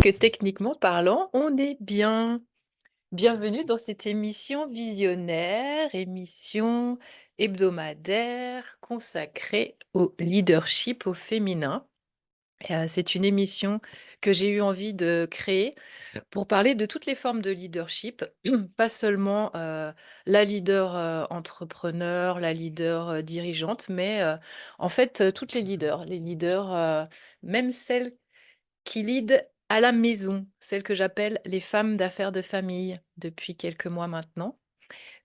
que techniquement parlant, on est bien. Bienvenue dans cette émission visionnaire, émission hebdomadaire consacrée au leadership au féminin. C'est une émission que j'ai eu envie de créer pour parler de toutes les formes de leadership, pas seulement, la leader, entrepreneur, la leader, dirigeante, mais, en fait, toutes les leaders, même celles qui lead à la maison, celles que j'appelle les femmes d'affaires de famille depuis quelques mois maintenant.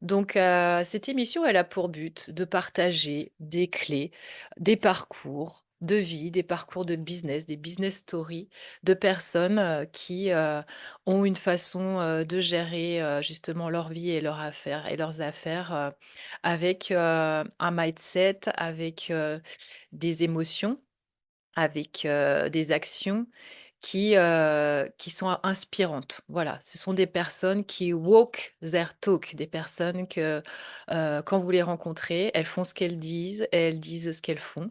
Donc, cette émission, elle a pour but de partager des clés, des parcours de vie, des parcours de business, des business stories de personnes, qui, ont une façon, de gérer, justement leur vie et leurs affaires, avec, un mindset, avec, des émotions, avec, des actions qui sont inspirantes. Voilà, ce sont des personnes qui walk their talk, des personnes que, quand vous les rencontrez, elles font ce qu'elles disent et elles disent ce qu'elles font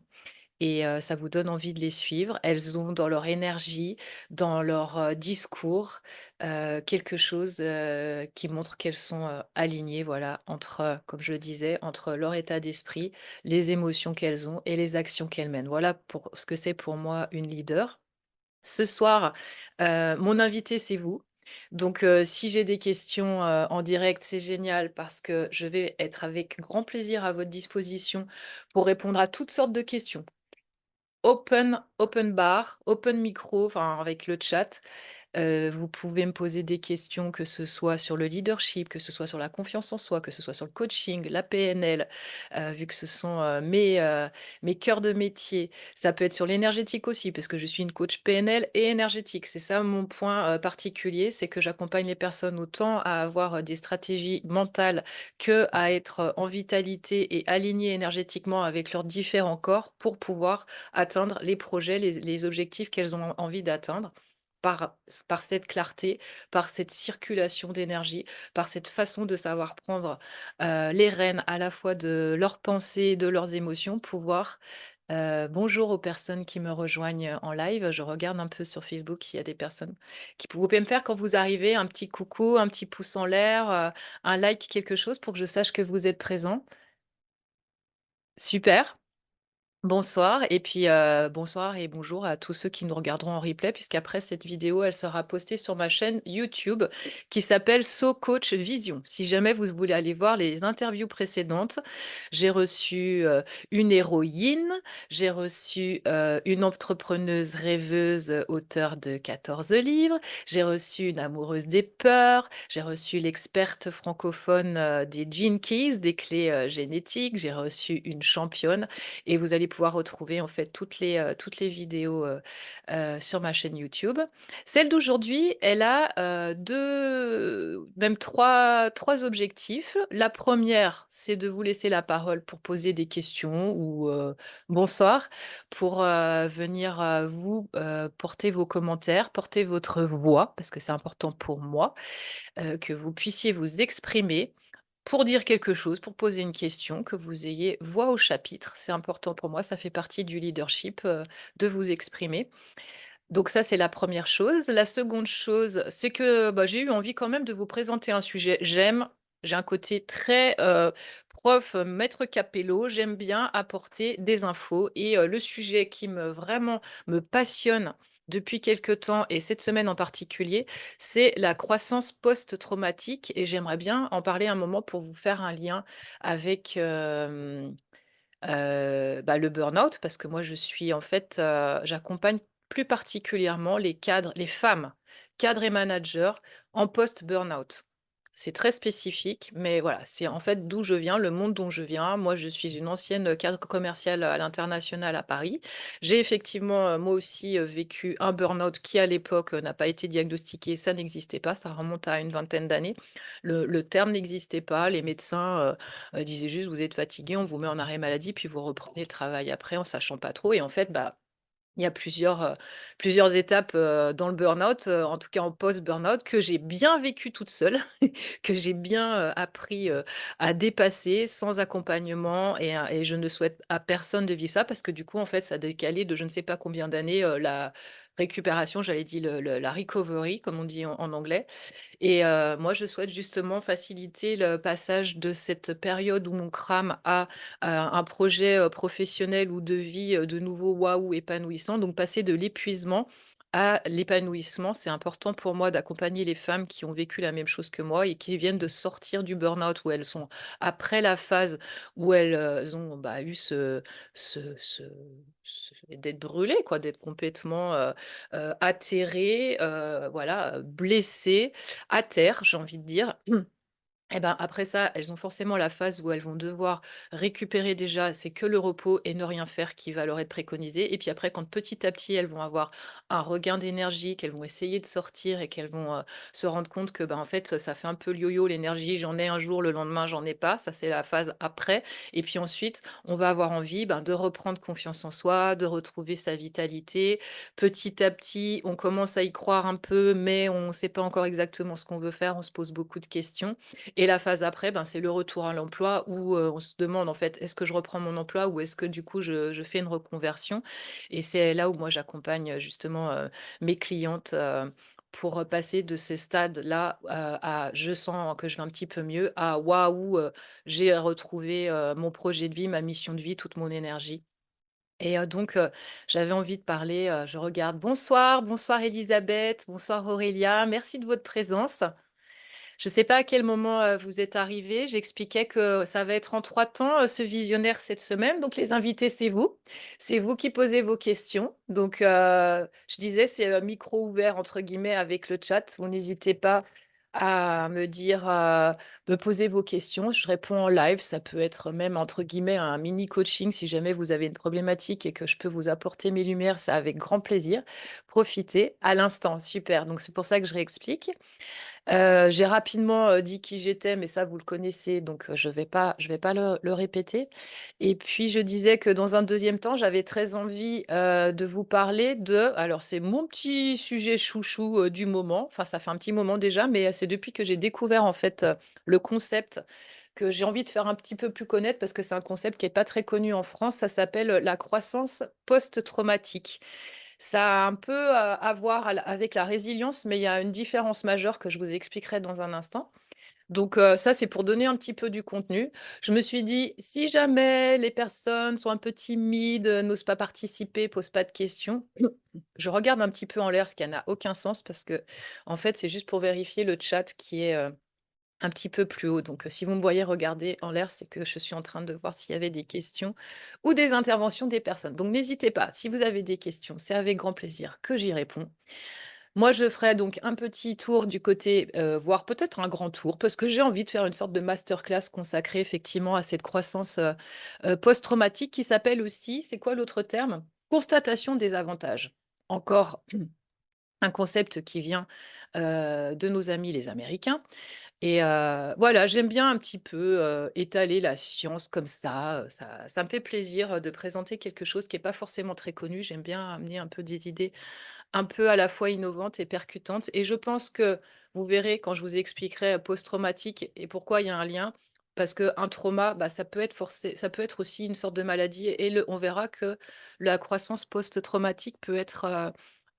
et ça vous donne envie de les suivre. Elles ont dans leur énergie, dans leur, discours, quelque chose, qui montre qu'elles sont, alignées, voilà, entre, comme je le disais, entre leur état d'esprit, les émotions qu'elles ont et les actions qu'elles mènent. Voilà pour ce que c'est pour moi une leader. Ce soir, mon invité, c'est vous. Donc, si j'ai des questions, en direct, c'est génial parce que je vais être avec grand plaisir à votre disposition pour répondre à toutes sortes de questions. Open bar, open micro, enfin avec le chat. Vous pouvez me poser des questions, que ce soit sur le leadership, que ce soit sur la confiance en soi, que ce soit sur le coaching, la PNL, vu que ce sont, mes cœurs de métier. Ça peut être sur l'énergétique aussi, parce que je suis une coach PNL et énergétique. C'est ça mon point, particulier, c'est que j'accompagne les personnes autant à avoir, des stratégies mentales qu'à être, en vitalité et alignées énergétiquement avec leurs différents corps pour pouvoir atteindre les projets, les objectifs qu'elles ont envie d'atteindre par cette clarté, par cette circulation d'énergie, par cette façon de savoir prendre, les rênes à la fois de leurs pensées, de leurs émotions, pouvoir bonjour aux personnes qui me rejoignent en live. Je regarde un peu sur Facebook s'il y a des personnes qui vous pouvez me faire quand vous arrivez un petit coucou, un petit pouce en l'air, un like, quelque chose pour que je sache que vous êtes présent. Super. Bonsoir et puis, bonsoir et bonjour à tous ceux qui nous regarderont en replay puisqu'après cette vidéo, elle sera postée sur ma chaîne YouTube qui s'appelle So Coach Vision. Si jamais vous voulez aller voir les interviews précédentes, j'ai reçu, une héroïne, j'ai reçu, une entrepreneuse rêveuse, auteure de 14 livres, j'ai reçu une amoureuse des peurs, j'ai reçu l'experte francophone, des Gene Keys, des clés, génétiques, j'ai reçu une championne et vous allez pouvoir retrouver en fait toutes les vidéos, sur ma chaîne YouTube. Celle d'aujourd'hui, elle a, 2, même trois objectifs. La première, c'est de vous laisser la parole pour poser des questions ou, bonsoir, pour, venir, vous, porter vos commentaires, porter votre voix, parce que c'est important pour moi, que vous puissiez vous exprimer pour dire quelque chose, pour poser une question, que vous ayez voix au chapitre. C'est important pour moi, ça fait partie du leadership, de vous exprimer. Donc ça, c'est la première chose. La seconde chose, c'est que, bah, j'ai eu envie quand même de vous présenter un sujet. J'ai un côté très, prof, maître capello, j'aime bien apporter des infos et le sujet qui vraiment me passionne depuis quelque temps et cette semaine en particulier, c'est la croissance post-traumatique et j'aimerais bien en parler un moment pour vous faire un lien avec, bah, le burn-out parce que moi je suis en fait, j'accompagne plus particulièrement les cadres, les femmes cadres et managers en post-burn-out. C'est très spécifique, mais voilà, c'est en fait d'où je viens, le monde dont je viens. Moi, je suis une ancienne cadre commerciale à l'international à Paris. J'ai effectivement, moi aussi, vécu un burn-out qui à l'époque, n'a pas été diagnostiqué, ça n'existait pas, ça remonte à une vingtaine d'années. Le terme n'existait pas, les médecins, disaient juste: «Vous êtes fatigué, on vous met en arrêt maladie, puis vous reprenez le travail après», en sachant pas trop et en fait, bah, il y a plusieurs étapes, dans le burn-out, en tout cas en post-burn-out que j'ai bien vécu toute seule, que j'ai bien, appris, à dépasser sans accompagnement et je ne souhaite à personne de vivre ça parce que du coup, en fait, ça a décalé de je ne sais pas combien d'années, la récupération, j'allais dire la recovery comme on dit en anglais. Et moi, je souhaite justement faciliter le passage de cette période où mon crâne a, un projet, professionnel ou de vie, de nouveau waouh épanouissant. Donc passer de l'épuisement à l'épanouissement. C'est important pour moi d'accompagner les femmes qui ont vécu la même chose que moi et qui viennent de sortir du burn-out, où elles sont après la phase où elles, ont, bah, eu ce d'être brûlées quoi, d'être complètement, atterrées, voilà, blessées à terre, j'ai envie de dire. Et ben, après ça, elles ont forcément la phase où elles vont devoir récupérer déjà, c'est que le repos et ne rien faire qui va leur être préconisé. Et puis après, quand petit à petit, elles vont avoir un regain d'énergie, qu'elles vont essayer de sortir et qu'elles vont se rendre compte que, ben, en fait, ça fait un peu le yo-yo, l'énergie, j'en ai un jour, le lendemain, j'en ai pas. Ça, c'est la phase après. Et puis ensuite, on va avoir envie ben, de reprendre confiance en soi, de retrouver sa vitalité. Petit à petit, on commence à y croire un peu, mais on ne sait pas encore exactement ce qu'on veut faire, on se pose beaucoup de questions. Et la phase après, ben, c'est le retour à l'emploi où, on se demande en fait: «Est-ce que je reprends mon emploi ou est-ce que du coup je fais une reconversion?» Et c'est là où moi j'accompagne, justement, mes clientes, pour, passer de ce stade-là, à «je sens que je vais un petit peu mieux» à «waouh, j'ai retrouvé, mon projet de vie, ma mission de vie, toute mon énergie». Et donc, j'avais envie de parler, je regarde bonsoir, bonsoir Elisabeth, bonsoir Aurélia, merci de votre présence. Je ne sais pas à quel moment, vous êtes arrivés. J'expliquais que ça va être en 3 temps, ce visionnaire cette semaine. Donc les invités, c'est vous. C'est vous qui posez vos questions. Donc, je disais, c'est, «micro ouvert» entre guillemets avec le chat. Vous n'hésitez pas à me dire, me poser vos questions. Je réponds en live. Ça peut être même entre guillemets un mini coaching si jamais vous avez une problématique et que je peux vous apporter mes lumières, c'est avec grand plaisir. Profitez à l'instant. Super, donc c'est pour ça que je réexplique. J'ai rapidement, dit qui j'étais, mais ça vous le connaissez, donc je vais pas le répéter. Et puis je disais que dans un deuxième temps, j'avais très envie, de vous parler de alors c'est mon petit sujet chouchou, du moment, enfin ça fait un petit moment déjà, mais c'est depuis que j'ai découvert en fait, le concept que j'ai envie de faire un petit peu plus connaître parce que c'est un concept qui est pas très connu en France. Ça s'appelle, la croissance post-traumatique. Ça a un peu, à voir avec la résilience, mais il y a une différence majeure que je vous expliquerai dans un instant. Donc, ça, c'est pour donner un petit peu du contenu. Je me suis dit: «Si jamais les personnes sont un peu timides, n'osent pas participer, posent pas de questions», je regarde un petit peu en l'air, ce qui n'a aucun sens parce que en fait, c'est juste pour vérifier le chat qui est, un petit peu plus haut, donc si vous me voyez regarder en l'air, c'est que je suis en train de voir s'il y avait des questions ou des interventions des personnes. Donc n'hésitez pas, si vous avez des questions, c'est avec grand plaisir que j'y réponds. Moi, je ferai donc un petit tour du côté, voire peut-être un grand tour, parce que j'ai envie de faire une sorte de masterclass consacrée effectivement à cette croissance, post-traumatique qui s'appelle aussi, c'est quoi l'autre terme? Constatation des avantages. Encore un concept qui vient, de nos amis les Américains. Et voilà, j'aime bien un petit peu, étaler la science comme ça me fait plaisir, de présenter quelque chose qui est pas forcément très connu. J'aime bien amener un peu des idées un peu à la fois innovantes et percutantes et je pense que vous verrez quand je vous expliquerai, post-traumatique et pourquoi il y a un lien. Parce qu'un trauma, bah, ça peut être aussi une sorte de maladie et on verra que la croissance post-traumatique peut être,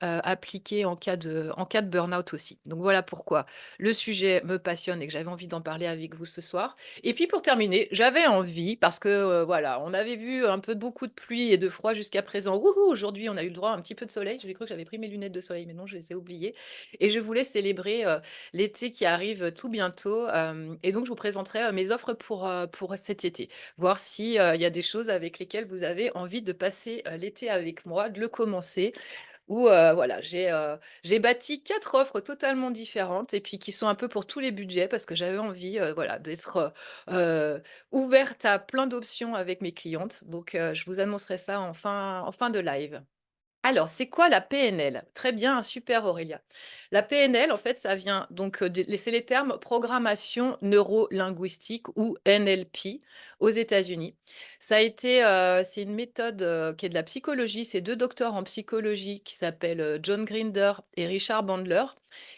appliquée en cas de burn-out aussi. Donc voilà pourquoi le sujet me passionne et que j'avais envie d'en parler avec vous ce soir. Et puis pour terminer, j'avais envie, parce que voilà, on avait vu un peu beaucoup de pluie et de froid jusqu'à présent. Wouhou, aujourd'hui, on a eu le droit à un petit peu de soleil. J'ai cru que j'avais pris mes lunettes de soleil, mais non, je les ai oubliées. Et je voulais célébrer l'été qui arrive tout bientôt. Et donc, je vous présenterai mes offres pour cet été. Voir si il y a des choses avec lesquelles vous avez envie de passer l'été avec moi, de le commencer où, voilà, j'ai bâti 4 offres totalement différentes et puis qui sont un peu pour tous les budgets parce que j'avais envie, voilà, d'être, ouverte à plein d'options avec mes clientes. Donc, je vous annoncerai ça en fin de live. Alors, c'est quoi la PNL? Très bien, super Aurélia. La PNL, en fait, ça vient donc, c'est les termes programmation neuro-linguistique ou NLP aux États-Unis. Ça a été, c'est une méthode, qui est de la psychologie. C'est 2 docteurs en psychologie qui s'appellent, John Grinder et Richard Bandler,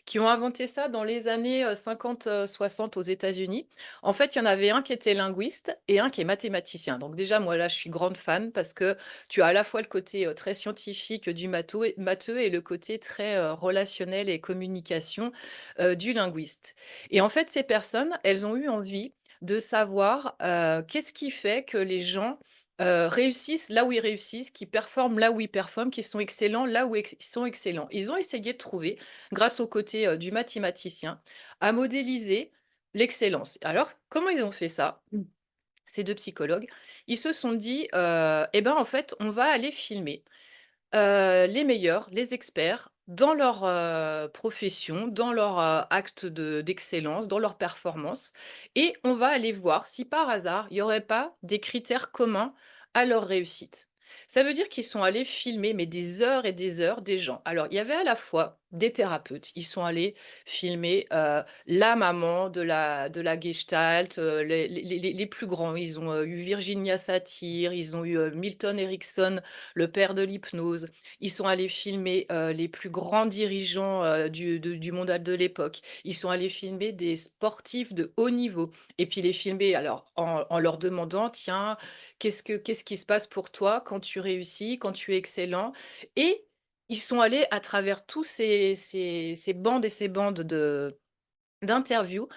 qui ont inventé ça dans les années, 50, 60 aux États-Unis. En fait, il y en avait un qui était linguiste et un qui est mathématicien. Donc déjà, moi, là, je suis grande fan parce que tu as à la fois le côté, très scientifique du matheux et le côté très, relationnel et communication, du linguiste. Et en fait, ces personnes, elles ont eu envie de savoir, qu'est-ce qui fait que les gens, réussissent là où ils réussissent, qui performent là où ils performent, qui sont excellents là où ils sont excellents. Ils ont essayé de trouver, grâce au côté, du mathématicien, à modéliser l'excellence. Alors, comment ils ont fait ça? Ces 2 psychologues, ils se sont dit, «Eh ben, en fait, on va aller filmer, les meilleurs, les experts dans leur, profession, dans leur, acte d'excellence, dans leur performance et on va aller voir si par hasard, il y aurait pas des critères communs à leur réussite». Ça veut dire qu'ils sont allés filmer, mais des heures et des heures, des gens. Alors, il y avait à la fois des thérapeutes, ils sont allés filmer, la maman de la gestalt, les plus grands. Ils ont, eu Virginia Satir, ils ont eu, Milton Erickson, le père de l'hypnose. Ils sont allés filmer, les plus grands dirigeants, du monde de l'époque. Ils sont allés filmer des sportifs de haut niveau et puis les filmer alors en leur demandant: «Tiens, qu'est-ce qui se passe pour toi quand tu réussis, quand tu es excellent?» Et ils sont allés à travers tous ces bandes et ces bandes d'interviews,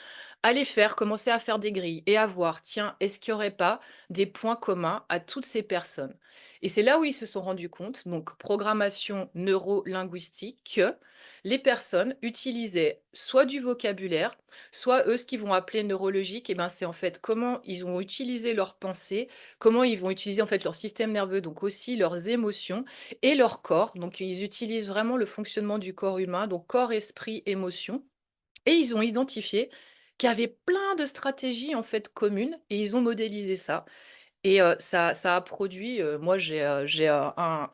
commencer à faire des grilles et à voir, tiens, est-ce qu'il y aurait pas des points communs à toutes ces personnes? Et c'est là où ils se sont rendus compte, donc programmation neuro-linguistique, que les personnes utilisaient soit du vocabulaire, soit eux, ce qu'ils vont appeler neurologique, et ben, c'est en fait comment ils vont utiliser leurs pensées, comment ils vont utiliser en fait leur système nerveux, donc aussi leurs émotions et leur corps. Donc ils utilisent vraiment le fonctionnement du corps humain, donc corps, esprit, émotion et ils ont identifié qu'il y avait plein de stratégies, en fait, communes et ils ont modélisé ça et ça a produit, moi j'ai, un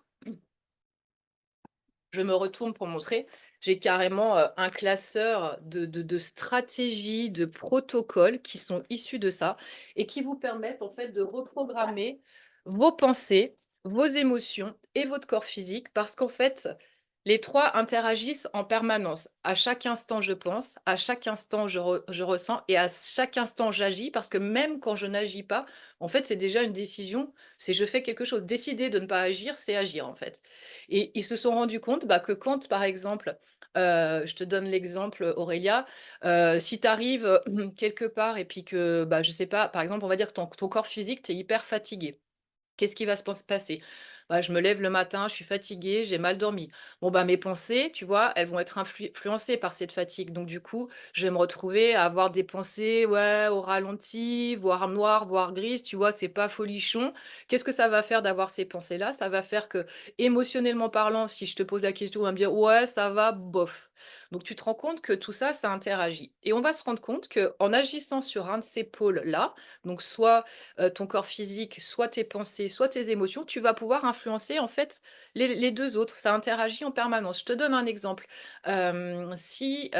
je me retourne pour montrer, j'ai carrément, un classeur de stratégies, de protocoles qui sont issus de ça et qui vous permettent, en fait, de reprogrammer vos pensées, vos émotions et votre corps physique parce qu'en fait, les 3 interagissent en permanence. À chaque instant, je pense, à chaque instant, je ressens et à chaque instant, j'agis parce que même quand je n'agis pas, en fait, c'est déjà une décision, c'est je fais quelque chose. Décider de ne pas agir, c'est agir, en fait. Et ils se sont rendus compte, bah, que quand, par exemple, je te donne l'exemple, Aurélia, si tu arrives, quelque part et puis que, bah, je sais pas, par exemple, on va dire que ton corps physique, tu es hyper fatigué. Qu'est-ce qui va se passer? Bah, je me lève le matin, je suis fatiguée, j'ai mal dormi. Bon, bah, mes pensées, tu vois, elles vont être influencées par cette fatigue. Donc, du coup, je vais me retrouver à avoir des pensées, ouais, au ralenti, voire noires, voire grises, tu vois, c'est pas folichon. Qu'est-ce que ça va faire d'avoir ces pensées-là? Ça va faire que, émotionnellement parlant, si je te pose la question, on va me dire, ouais, ça va, bof. Donc, tu te rends compte que tout ça, ça interagit. Et on va se rendre compte que en agissant sur un de ces pôles-là, donc soit ton corps physique, soit tes pensées, soit tes émotions, tu vas pouvoir influencer en fait les 2 autres. Ça interagit en permanence. Je te donne un exemple. Si,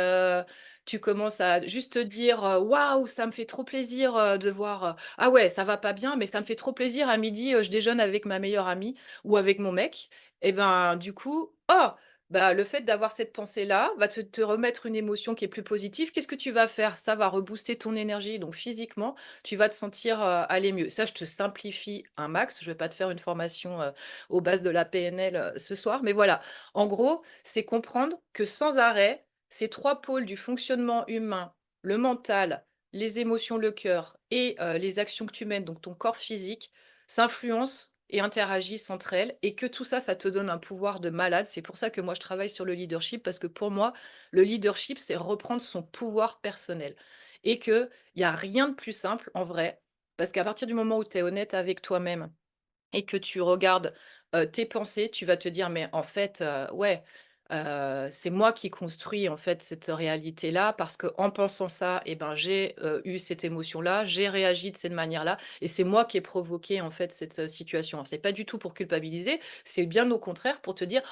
tu commences à juste te dire, «Waouh, ça me fait trop plaisir, de voir, ah ouais, ça va pas bien, mais ça me fait trop plaisir à midi, je déjeune avec ma meilleure amie ou avec mon mec» et ben, du coup, oh! Bah, le fait d'avoir cette pensée-là va te remettre une émotion qui est plus positive. Qu'est-ce que tu vas faire? Ça va rebooster ton énergie, donc physiquement, tu vas te sentir, aller mieux. Ça, je te simplifie un max. Je vais pas te faire une formation, aux bases de la PNL, ce soir, mais voilà. En gros, c'est comprendre que sans arrêt, ces 3 pôles du fonctionnement humain, le mental, les émotions, le cœur et les actions que tu mènes, donc ton corps physique, s'influencent et interagissent entre elles et que tout ça, ça te donne un pouvoir de malade. C'est pour ça que moi, je travaille sur le leadership parce que pour moi, le leadership, c'est reprendre son pouvoir personnel et qu'il y a rien de plus simple en vrai, parce qu'à partir du moment où tu es honnête avec toi-même et que tu regardes, tes pensées, tu vas te dire: «Mais en fait, ouais, c'est moi qui construis en fait cette réalité-là parce qu'en pensant ça et ben, j'ai, eu cette émotion-là, j'ai réagi de cette manière-là et c'est moi qui ai provoqué en fait cette, situation». C'est pas du tout pour culpabiliser, c'est bien au contraire pour te dire: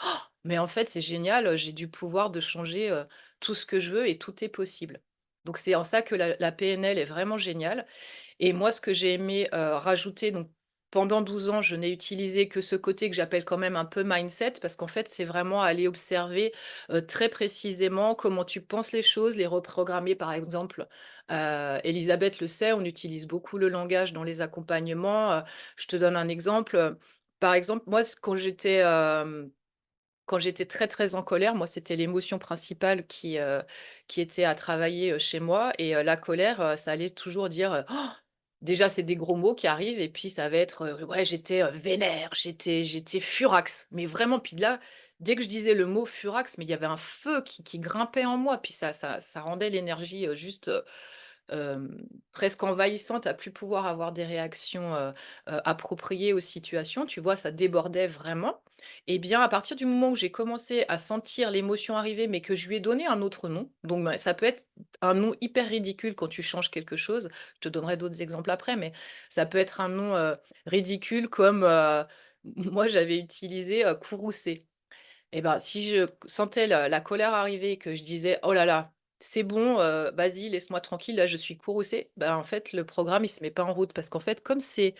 Mais en fait, c'est génial, j'ai du pouvoir de changer, tout ce que je veux et tout est possible. Donc c'est en ça que la PNL est vraiment géniale. Et moi, ce que j'ai aimé, rajouter, donc pendant 12 ans, je n'ai utilisé que ce côté que j'appelle quand même un peu mindset, parce qu'en fait, c'est vraiment aller observer, très précisément comment tu penses les choses, les reprogrammer. Par exemple, Elisabeth le sait, on utilise beaucoup le langage dans les accompagnements. Je te donne un exemple, par exemple, moi, quand j'étais très, très en colère, moi, c'était l'émotion principale qui était à travailler, chez moi. Et la colère, ça allait toujours dire, déjà, c'est des gros mots qui arrivent et puis ça va être, ouais, j'étais, vénère, j'étais furax, mais vraiment. Puis là, dès que je disais le mot furax, mais il y avait un feu qui grimpait en moi, puis ça rendait l'énergie, juste, presque envahissante, à plus pouvoir avoir des réactions, appropriées aux situations, tu vois? Ça débordait vraiment. Et bien, à partir du moment où j'ai commencé à sentir l'émotion arriver, mais que je lui ai donné un autre nom, donc bah, ça peut être un nom hyper ridicule quand tu changes quelque chose. Je te donnerai d'autres exemples après, mais ça peut être un nom, ridicule comme, moi j'avais utilisé, courroucé. Et ben, si je sentais la colère arriver, que je disais: «Oh là là, c'est bon, vas-y, laisse-moi tranquille, là, je suis courroucée», ben, en fait, le programme, il se met pas en route parce qu'en fait, comme c'est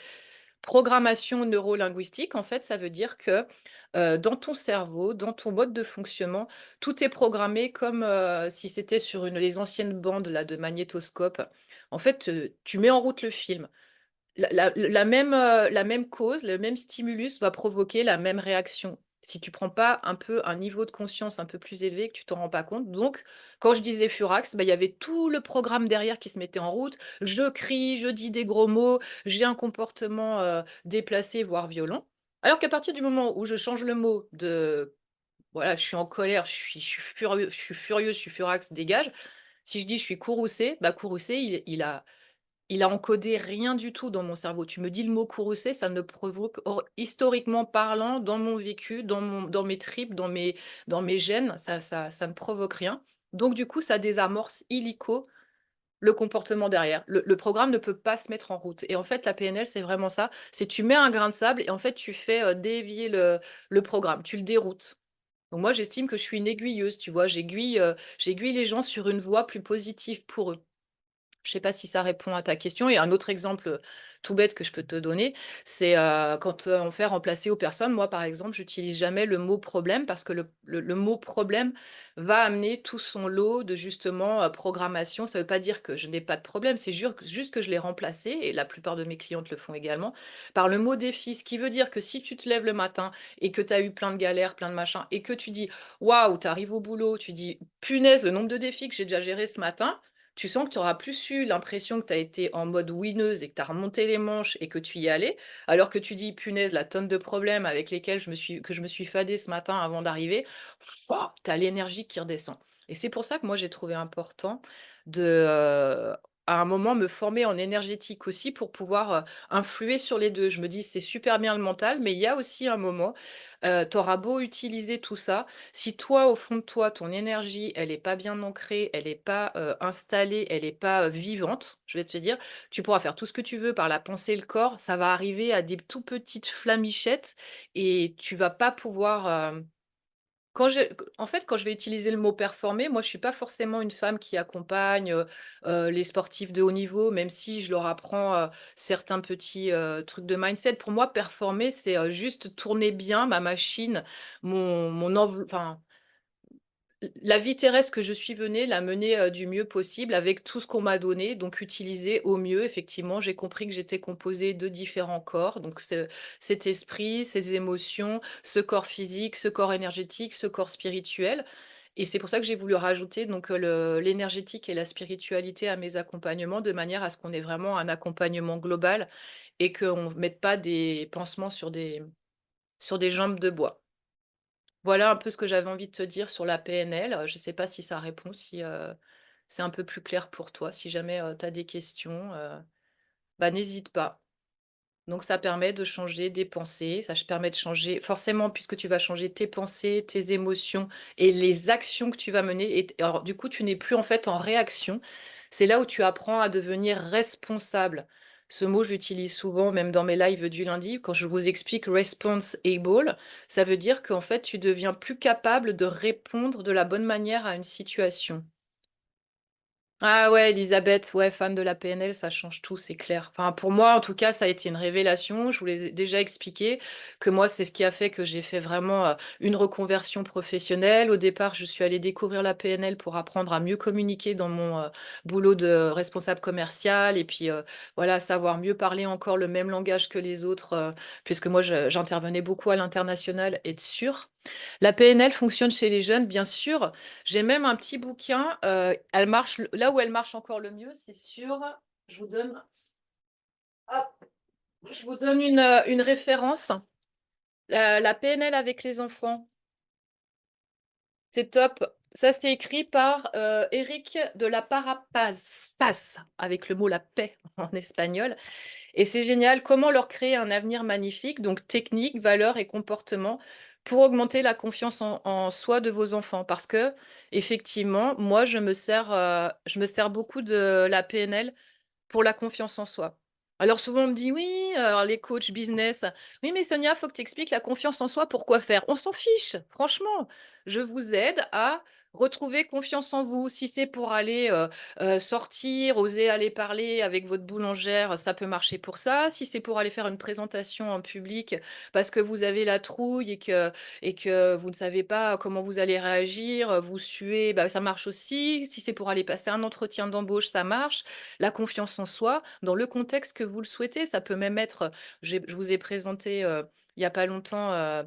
programmation neurolinguistique, en fait, ça veut dire que, dans ton cerveau, dans ton mode de fonctionnement, tout est programmé comme, si c'était sur les anciennes bandes là de magnétoscope. En fait, tu mets en route le film. La même cause, le même stimulus va provoquer la même réaction. Si tu prends pas un peu un niveau de conscience un peu plus élevé, que tu t'en rends pas compte. Donc, quand je disais furax, bah, il y avait tout le programme derrière qui se mettait en route. Je crie, je dis des gros mots, j'ai un comportement, déplacé, voire violent. Alors qu'à partir du moment où je change le mot de voilà, je suis en colère, je suis furieux, je suis furax, dégage. Si je dis: «Je suis courroucé», bah, courroucé, il a encodé rien du tout dans mon cerveau. Tu me dis le mot courroucé, ça ne provoque historiquement parlant, dans mon vécu, dans mes tripes, dans mes gènes, ça ne provoque rien. Donc du coup, ça désamorce illico le comportement derrière. Le programme ne peut pas se mettre en route et en fait, la PNL, c'est vraiment ça. C'est tu mets un grain de sable et en fait, tu fais, dévier le programme, tu le déroutes. Donc moi, j'estime que je suis une aiguilleuse, tu vois? J'aiguille les gens sur une voie plus positive pour eux. Je sais pas si ça répond à ta question. Et un autre exemple, tout bête que je peux te donner, c'est, quand, on fait remplacer aux personnes, moi, par exemple, j'utilise jamais le mot problème parce que le mot problème va amener tout son lot de justement, programmation. Ça veut pas dire que je n'ai pas de problème, c'est juste que je l'ai remplacé et la plupart de mes clientes le font également, par le mot défi. Ce qui veut dire que si tu te lèves le matin et que tu as eu plein de galères, plein de machins et que tu dis: «Waouh!» tu arrives au boulot, tu dis: «Punaise, le nombre de défis que j'ai déjà gérés ce matin», tu sens que tu auras plus eu l'impression que tu as été en mode winneuse et que tu as remonté les manches et que tu y allais, alors que tu dis: «Punaise, la tonne de problèmes avec lesquels je me suis fadée ce matin avant d'arriver», tu as l'énergie qui redescend. Et c'est pour ça que moi j'ai trouvé important de, à un moment me former en énergétique aussi pour pouvoir, influer sur les 2. Je me dis: «C'est super bien le mental, mais il y a aussi un moment, tu auras beau utiliser tout ça, si toi, au fond de toi, ton énergie, elle est pas bien ancrée, elle est pas, installée, elle est pas, vivante, je vais te dire, tu pourras faire tout ce que tu veux par la pensée et le corps, ça va arriver à des tout petites flamichettes et tu vas pas pouvoir, en fait, quand je vais utiliser le mot performer, moi, je suis pas forcément une femme qui accompagne, les sportifs de haut niveau, même si je leur apprends, certains petits, trucs de mindset. Pour moi, performer, c'est, juste tourner bien ma machine, mon env enfin, la vie terrestre que je suis venue, la mener, du mieux possible avec tout ce qu'on m'a donné, donc utiliser au mieux. Effectivement, j'ai compris que j'étais composée de différents corps, donc cet esprit, ces émotions, ce corps physique, ce corps énergétique, ce corps spirituel. Et c'est pour ça que j'ai voulu rajouter donc, l'énergétique et la spiritualité à mes accompagnements, de manière à ce qu'on ait vraiment un accompagnement global et qu'on ne mette pas des pansements sur des jambes de bois. Voilà un peu ce que j'avais envie de te dire sur la PNL. Je ne sais pas si ça répond, si, c'est un peu plus clair pour toi. Si jamais, tu as des questions, bah, n'hésite pas. Donc ça permet de changer des pensées, permet de changer forcément puisque tu vas changer tes pensées, tes émotions et les actions que tu vas mener et alors du coup, tu n'es plus en fait en réaction. C'est là où tu apprends à devenir responsable. Ce mot, je l'utilise souvent, même dans mes lives du lundi, quand je vous explique response able, ça veut dire qu'en fait, tu deviens plus capable de répondre de la bonne manière à une situation. Ah ouais, Elisabeth, ouais, fan de la PNL, ça change tout, c'est clair. Enfin, pour moi, en tout cas, ça a été une révélation. Je vous l'ai déjà expliqué que moi, c'est ce qui a fait que j'ai fait vraiment une reconversion professionnelle. Au départ, je suis allée découvrir la PNL pour apprendre à mieux communiquer dans mon boulot de responsable commercial et puis voilà, savoir mieux parler encore le même langage que les autres, puisque moi, j'intervenais beaucoup à l'international et sûr. La PNL fonctionne chez les jeunes, bien sûr. J'ai même un petit bouquin, elle marche là où elle marche encore le mieux, c'est sur je vous donne hop, je vous donne une référence, la PNL avec les enfants. C'est top. Ça, c'est écrit par, Éric de la Paz, avec le mot la paix en espagnol. Et c'est génial, comment leur créer un avenir magnifique, donc technique, valeurs et comportements pour augmenter la confiance en soi de vos enfants. Parce que effectivement, moi, je me sers beaucoup de la PNL pour la confiance en soi. Alors souvent on me dit: «Oui», alors les coachs business: «Oui mais Sonia, faut que tu expliques la confiance en soi, pourquoi faire?» On s'en fiche, franchement. Je vous aide à retrouver confiance en vous. Si c'est pour aller, sortir, oser aller parler avec votre boulangère, ça peut marcher pour ça. Si c'est pour aller faire une présentation en public parce que vous avez la trouille et que vous ne savez pas comment vous allez réagir, vous suez, bah, ça marche aussi. Si c'est pour aller passer un entretien d'embauche, ça marche. La confiance en soi dans le contexte que vous le souhaitez. Ça peut même être, je vous ai présenté, il y a pas longtemps,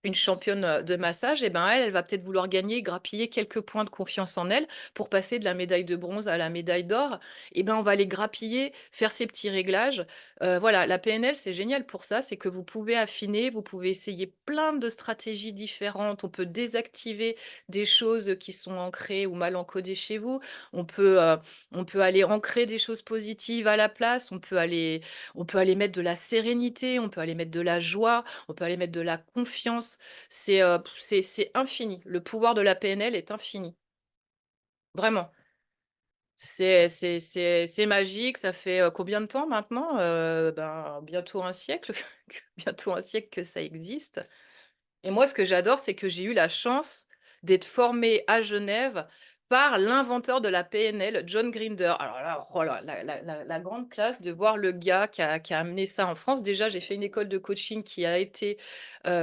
une championne, de massage et ben, elle va peut-être vouloir gagner, grappiller quelques points de confiance en elle pour passer de la médaille de bronze à la médaille d'or et ben, on va les grappiller, faire ces petits réglages. Voilà, la PNL, c'est génial pour ça, c'est que vous pouvez affiner, vous pouvez essayer plein de stratégies différentes. On peut désactiver des choses qui sont ancrées ou mal encodées chez vous. On peut aller ancrer des choses positives à la place. On peut aller mettre de la sérénité, on peut aller mettre de la joie, on peut aller mettre de la confiance. C'est infini. Le pouvoir de la PNL est infini. Vraiment. C'est magique. Ça fait, combien de temps maintenant? Ben, bientôt un siècle, bientôt un siècle que ça existe. Et moi, ce que j'adore, c'est que j'ai eu la chance d'être formée à Genève par l'inventeur de la PNL, John Grinder. Alors là, oh là, la grande classe de voir le gars qui a amené ça en France. Déjà, j'ai fait une école de coaching qui a été,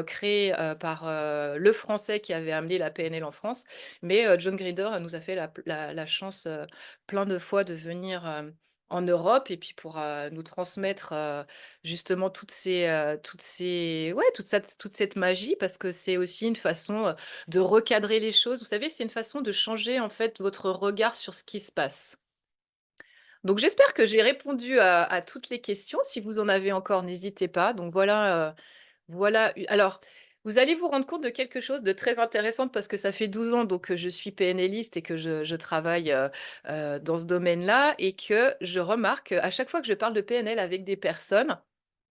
créée, par, le Français qui avait amené la PNL en France. Mais, John Grinder nous a fait la chance, plein de fois de venir, en Europe et puis pour, nous transmettre, justement toutes ces ouais, toute cette magie parce que c'est aussi une façon, de recadrer les choses. Vous savez, c'est une façon de changer, en fait, votre regard sur ce qui se passe. Donc j'espère que j'ai répondu à toutes les questions. Si vous en avez encore, n'hésitez pas. Donc voilà, u alors, vous allez vous rendre compte de quelque chose de très intéressant parce que ça fait 12 ans donc que je suis PNListe et que je travaille, dans ce domaine-là et que je remarque, à chaque fois que je parle de PNL avec des personnes,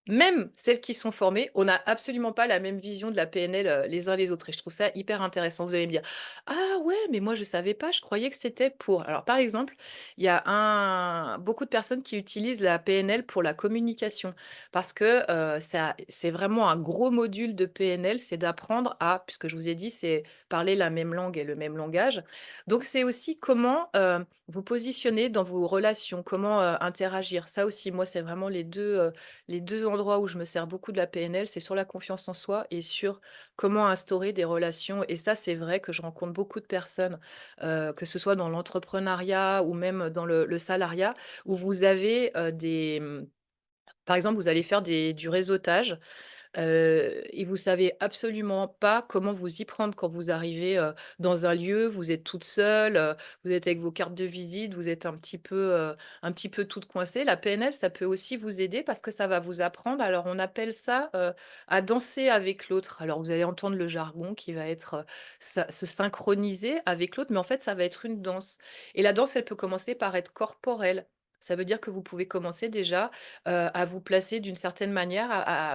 même celles qui sont formées, on n'a absolument pas la même vision de la PNL, les uns les autres et je trouve ça hyper intéressant. Vous allez me dire: «Ah ouais, mais moi je savais pas, je croyais que c'était pour». Alors par exemple, il y a beaucoup de personnes qui utilisent la PNL pour la communication parce que, ça c'est vraiment un gros module de PNL, c'est d'apprendre à puisque je vous ai dit, c'est parler la même langue et le même langage. Donc c'est aussi comment, vous positionner dans vos relations, comment, interagir. Ça aussi, moi, c'est vraiment les deux endroits où je me sers beaucoup de la PNL, c'est sur la confiance en soi et sur comment instaurer des relations et ça, c'est vrai que je rencontre beaucoup de personnes, que ce soit dans l'entrepreneuriat ou même dans le salariat, où vous avez, par exemple, vous allez faire du réseautage. Et vous savez absolument pas comment vous y prendre quand vous arrivez, dans un lieu, vous êtes toute seule, vous êtes avec vos cartes de visite, vous êtes un petit peu toute coincée. La PNL, ça peut aussi vous aider parce que ça va vous apprendre alors on appelle ça, à danser avec l'autre. Alors vous allez entendre le jargon qui va être, se synchroniser avec l'autre, mais en fait, ça va être une danse et la danse, elle peut commencer par être corporelle. Ça veut dire que vous pouvez commencer déjà à vous placer d'une certaine manière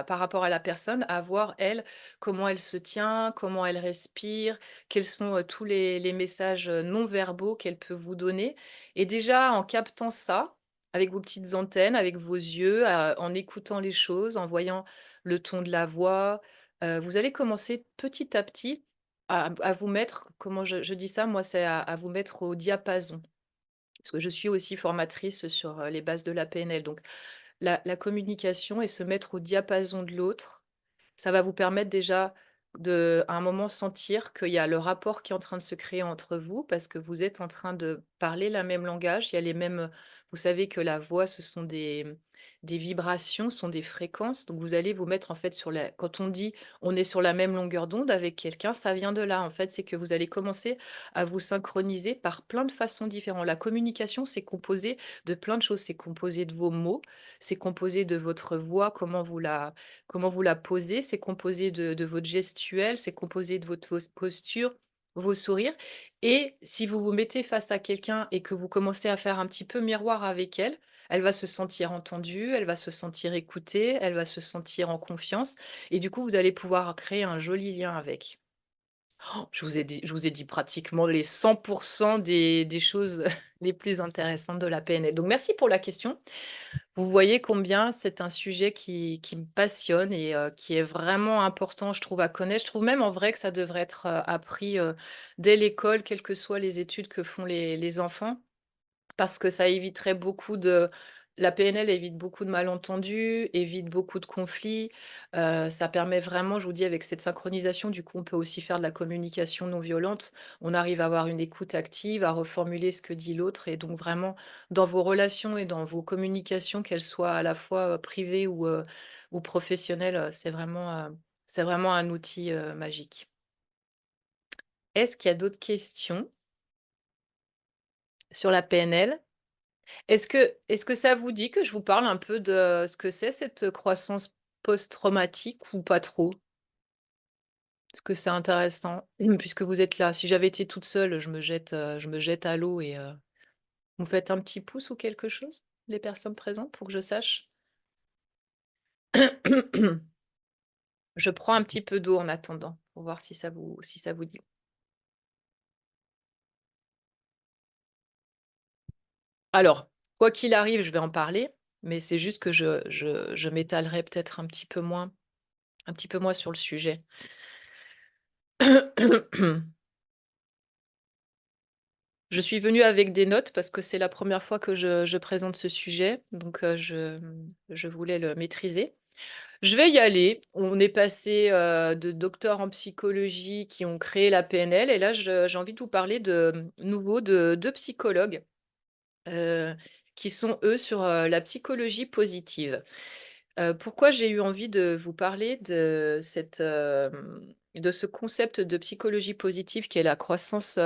par rapport à la personne, à voir elle, comment elle se tient, comment elle respire, quels sont, tous les messages, non verbaux qu'elle peut vous donner et déjà en captant ça, avec vos petites antennes, avec vos yeux, en écoutant les choses, en voyant le ton de la voix. Vous allez commencer petit à petit à vous mettre, comment je dis ça moi? C'est à vous mettre au diapason. Parce que je suis aussi formatrice sur, les bases de la PNL, donc la communication et se mettre au diapason de l'autre, ça va vous permettre déjà de, à un moment, sentir qu'il y a le rapport qui est en train de se créer entre vous parce que vous êtes en train de parler la même langage. Il y a les mêmes, vous savez que la voix, ce sont des vibrations, ce sont des fréquences. Donc vous allez vous mettre en fait sur la quand on dit: «On est sur la même longueur d'onde» avec quelqu'un, ça vient de là, en fait. C'est que vous allez commencer à vous synchroniser par plein de façons différentes. La communication, c'est composé de plein de choses. C'est composé de vos mots, c'est composé de votre voix, comment vous la posez, c'est composé de votre gestuelle, c'est composé de votre posture, vos sourires, et si vous vous mettez face à quelqu'un et que vous commencez à faire un petit peu miroir avec elle, elle va se sentir entendue, elle va se sentir écoutée, elle va se sentir en confiance et du coup, vous allez pouvoir créer un joli lien avec. Oh, je vous ai dit pratiquement les 100 des choses les plus intéressantes de la PNL. Donc merci pour la question. Vous voyez combien c'est un sujet qui me passionne et qui est vraiment important, je trouve, à connaître. Je trouve même en vrai que ça devrait être, appris, dès l'école, quelles que soient les études que font les enfants. Parce que ça éviterait beaucoup de la PNL évite beaucoup de malentendus, évite beaucoup de conflits. Ça permet vraiment, je vous dis, avec cette synchronisation, du coup, on peut aussi faire de la communication non violente. On arrive à avoir une écoute active, à reformuler ce que dit l'autre et donc vraiment dans vos relations et dans vos communications, qu'elles soient à la fois, privées ou professionnelles, c'est vraiment un outil, magique. Est-ce qu'il y a d'autres questions sur la PNL? Est-ce que ça vous dit que je vous parle un peu de ce que c'est cette croissance post-traumatique ou pas trop? Est-ce que c'est intéressant? Puisque vous êtes là. Si j'avais été toute seule, je me jette à l'eau et vous faites un petit pouce ou quelque chose, les personnes présentes, pour que je sache? Je prends un petit peu d'eau en attendant, pour voir si ça vous dit. Alors, quoi qu'il arrive, je vais en parler, mais c'est juste que je m'étalerai peut-être un petit peu moins sur le sujet. Je suis venue avec des notes parce que c'est la première fois que je présente ce sujet, donc je voulais le maîtriser. Je vais y aller. On est passé, de docteurs en psychologie qui ont créé la PNL et là j'ai envie de vous parler de nouveau de 2 psychologues, heu, qui sont eux sur, la psychologie positive. Pourquoi j'ai eu envie de vous parler de ce concept de psychologie positive qui est la croissance,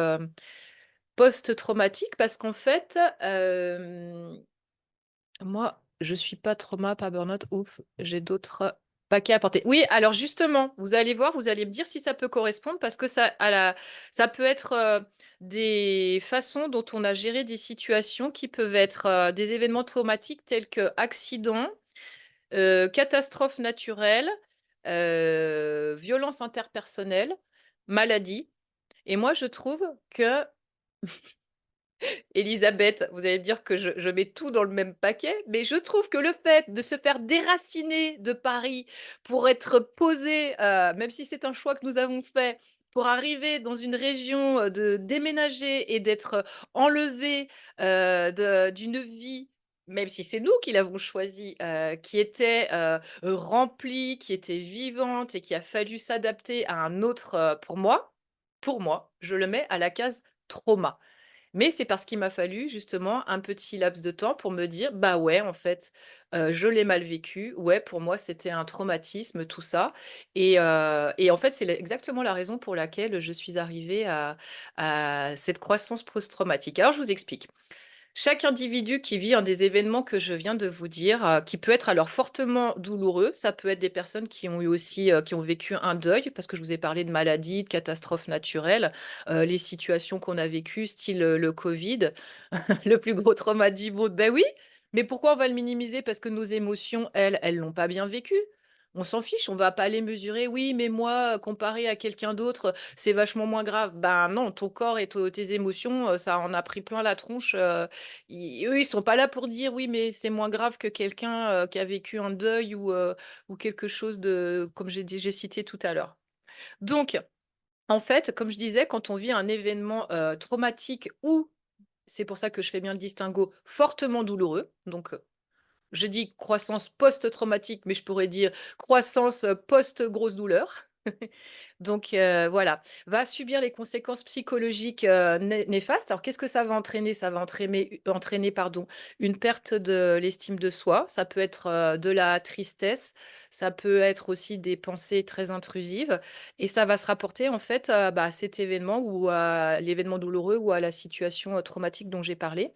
post-traumatique? Parce qu'en fait, moi, je suis pas trauma, pas burn-out, ouf, j'ai d'autres paquets à porter. Oui, alors justement, vous allez voir, vous allez me dire si ça peut correspondre parce que ça peut être, des façons dont on a géré des situations qui peuvent être, des événements traumatiques tels qu'accidents, catastrophes naturelles, violences interpersonnelles, maladies et moi je trouve que Élisabeth, vous allez me dire que je mets tout dans le même paquet, mais je trouve que le fait de se faire déraciner de Paris pour être posé, même si c'est un choix que nous avons fait, pour arriver dans une région, de déménager et d'être, enlevés, d'une vie, même si c'est nous qui l'avons choisie, qui était, remplie, qui était vivante et qui a fallu s'adapter à un autre, pour moi, je le mets à la case trauma. Mais c'est parce qu'il m'a fallu justement un petit laps de temps pour me dire: «Bah, ouais, en fait, je l'ai mal vécu. Ouais, pour moi, c'était un traumatisme, tout ça» et en fait, c'est exactement la raison pour laquelle je suis arrivée à cette croissance post-traumatique. Alors, je vous explique. Chaque individu qui vit un des événements que je viens de vous dire, qui peut être alors fortement douloureux, ça peut être des personnes qui ont eu aussi, qui ont vécu un deuil, parce que je vous ai parlé de maladies, de catastrophes naturelles, les situations qu'on a vécues, style, le covid, le plus gros trauma du monde. Ben oui, mais pourquoi on va le minimiser? Parce que nos émotions, elles l'ont pas bien vécu. On s'en fiche, on va pas aller mesurer: «Oui, mais moi, comparé à quelqu'un d'autre, c'est vachement moins grave». Ben non, ton corps et to tes émotions, ça en a pris plein la tronche, ils eux, ils sont pas là pour dire: «Oui, mais c'est moins grave que quelqu'un, qui a vécu un deuil ou quelque chose de» comme j'ai cité tout à l'heure. Donc en fait, comme je disais, quand on vit un événement, traumatique ou c'est pour ça que je fais bien le distinguo, fortement douloureux, donc je dis croissance post-traumatique, mais je pourrais dire croissance, post-grosse douleur. Donc voilà, va subir les conséquences psychologiques, néfastes. Alors qu'est-ce que ça va entraîner? Ça va entraîner pardon, une perte de l'estime de soi. Ça peut être, de la tristesse, ça peut être aussi des pensées très intrusives et ça va se rapporter en fait, à cet événement ou à l'événement douloureux ou à la situation, traumatique dont j'ai parlé.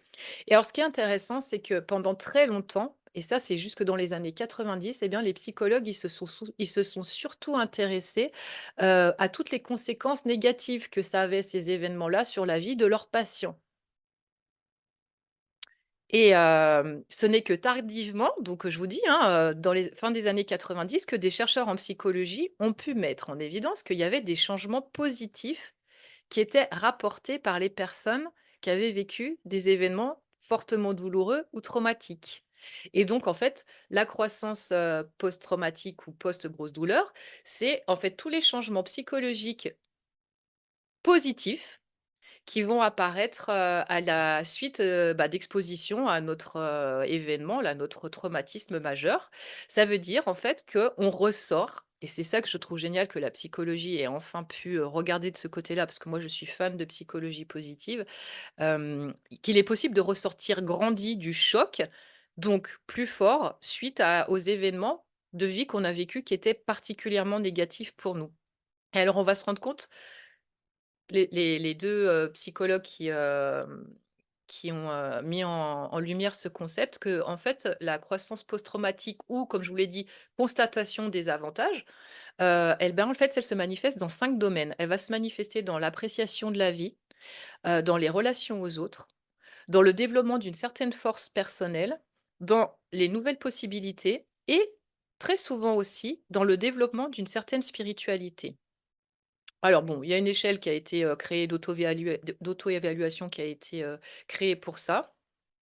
Et alors ce qui est intéressant, c'est que pendant très longtemps et ça c'est jusque dans les années 90, eh bien les psychologues, ils se sont surtout intéressés à toutes les conséquences négatives que ça avait ces événements-là sur la vie de leurs patients et ce n'est que tardivement, donc je vous dis, hein, dans les fins des années 90 que des chercheurs en psychologie ont pu mettre en évidence qu'il y avait des changements positifs qui étaient rapportés par les personnes qui avaient vécu des événements fortement douloureux ou traumatiques et donc en fait, la croissance, post-traumatique ou post-grosse douleur, c'est en fait tous les changements psychologiques positifs qui vont apparaître, à la suite, d'exposition à notre, événement, là, notre traumatisme majeur. Ça veut dire, en fait, qu'on ressort et c'est ça que je trouve génial que la psychologie ait enfin pu, regarder de ce côté-là, parce que moi je suis fan de psychologie positive, qu'il est possible de ressortir grandi du choc, donc plus fort, suite aux événements de vie qu'on a vécus qui étaient particulièrement négatifs pour nous. Et alors on va se rendre compte les 2 psychologues qui ont, mis en lumière ce concept que en fait, la croissance post-traumatique ou comme je vous l'ai dit, constatation des avantages, en fait, elle se manifeste dans 5 domaines. Elle va se manifester dans l'appréciation de la vie, dans les relations aux autres, dans le développement d'une certaine force personnelle, dans les nouvelles possibilités et très souvent aussi dans le développement d'une certaine spiritualité. Alors bon, il y a une échelle qui a été, créée d'auto-évaluation qui a été, créée pour ça.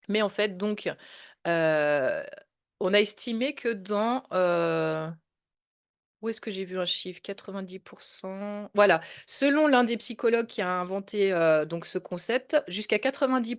Mais en fait donc, heu, on a estimé que où est-ce que j'ai vu un chiffre? 90. Voilà, selon l'un des psychologues qui a inventé, donc ce concept, jusqu'à 90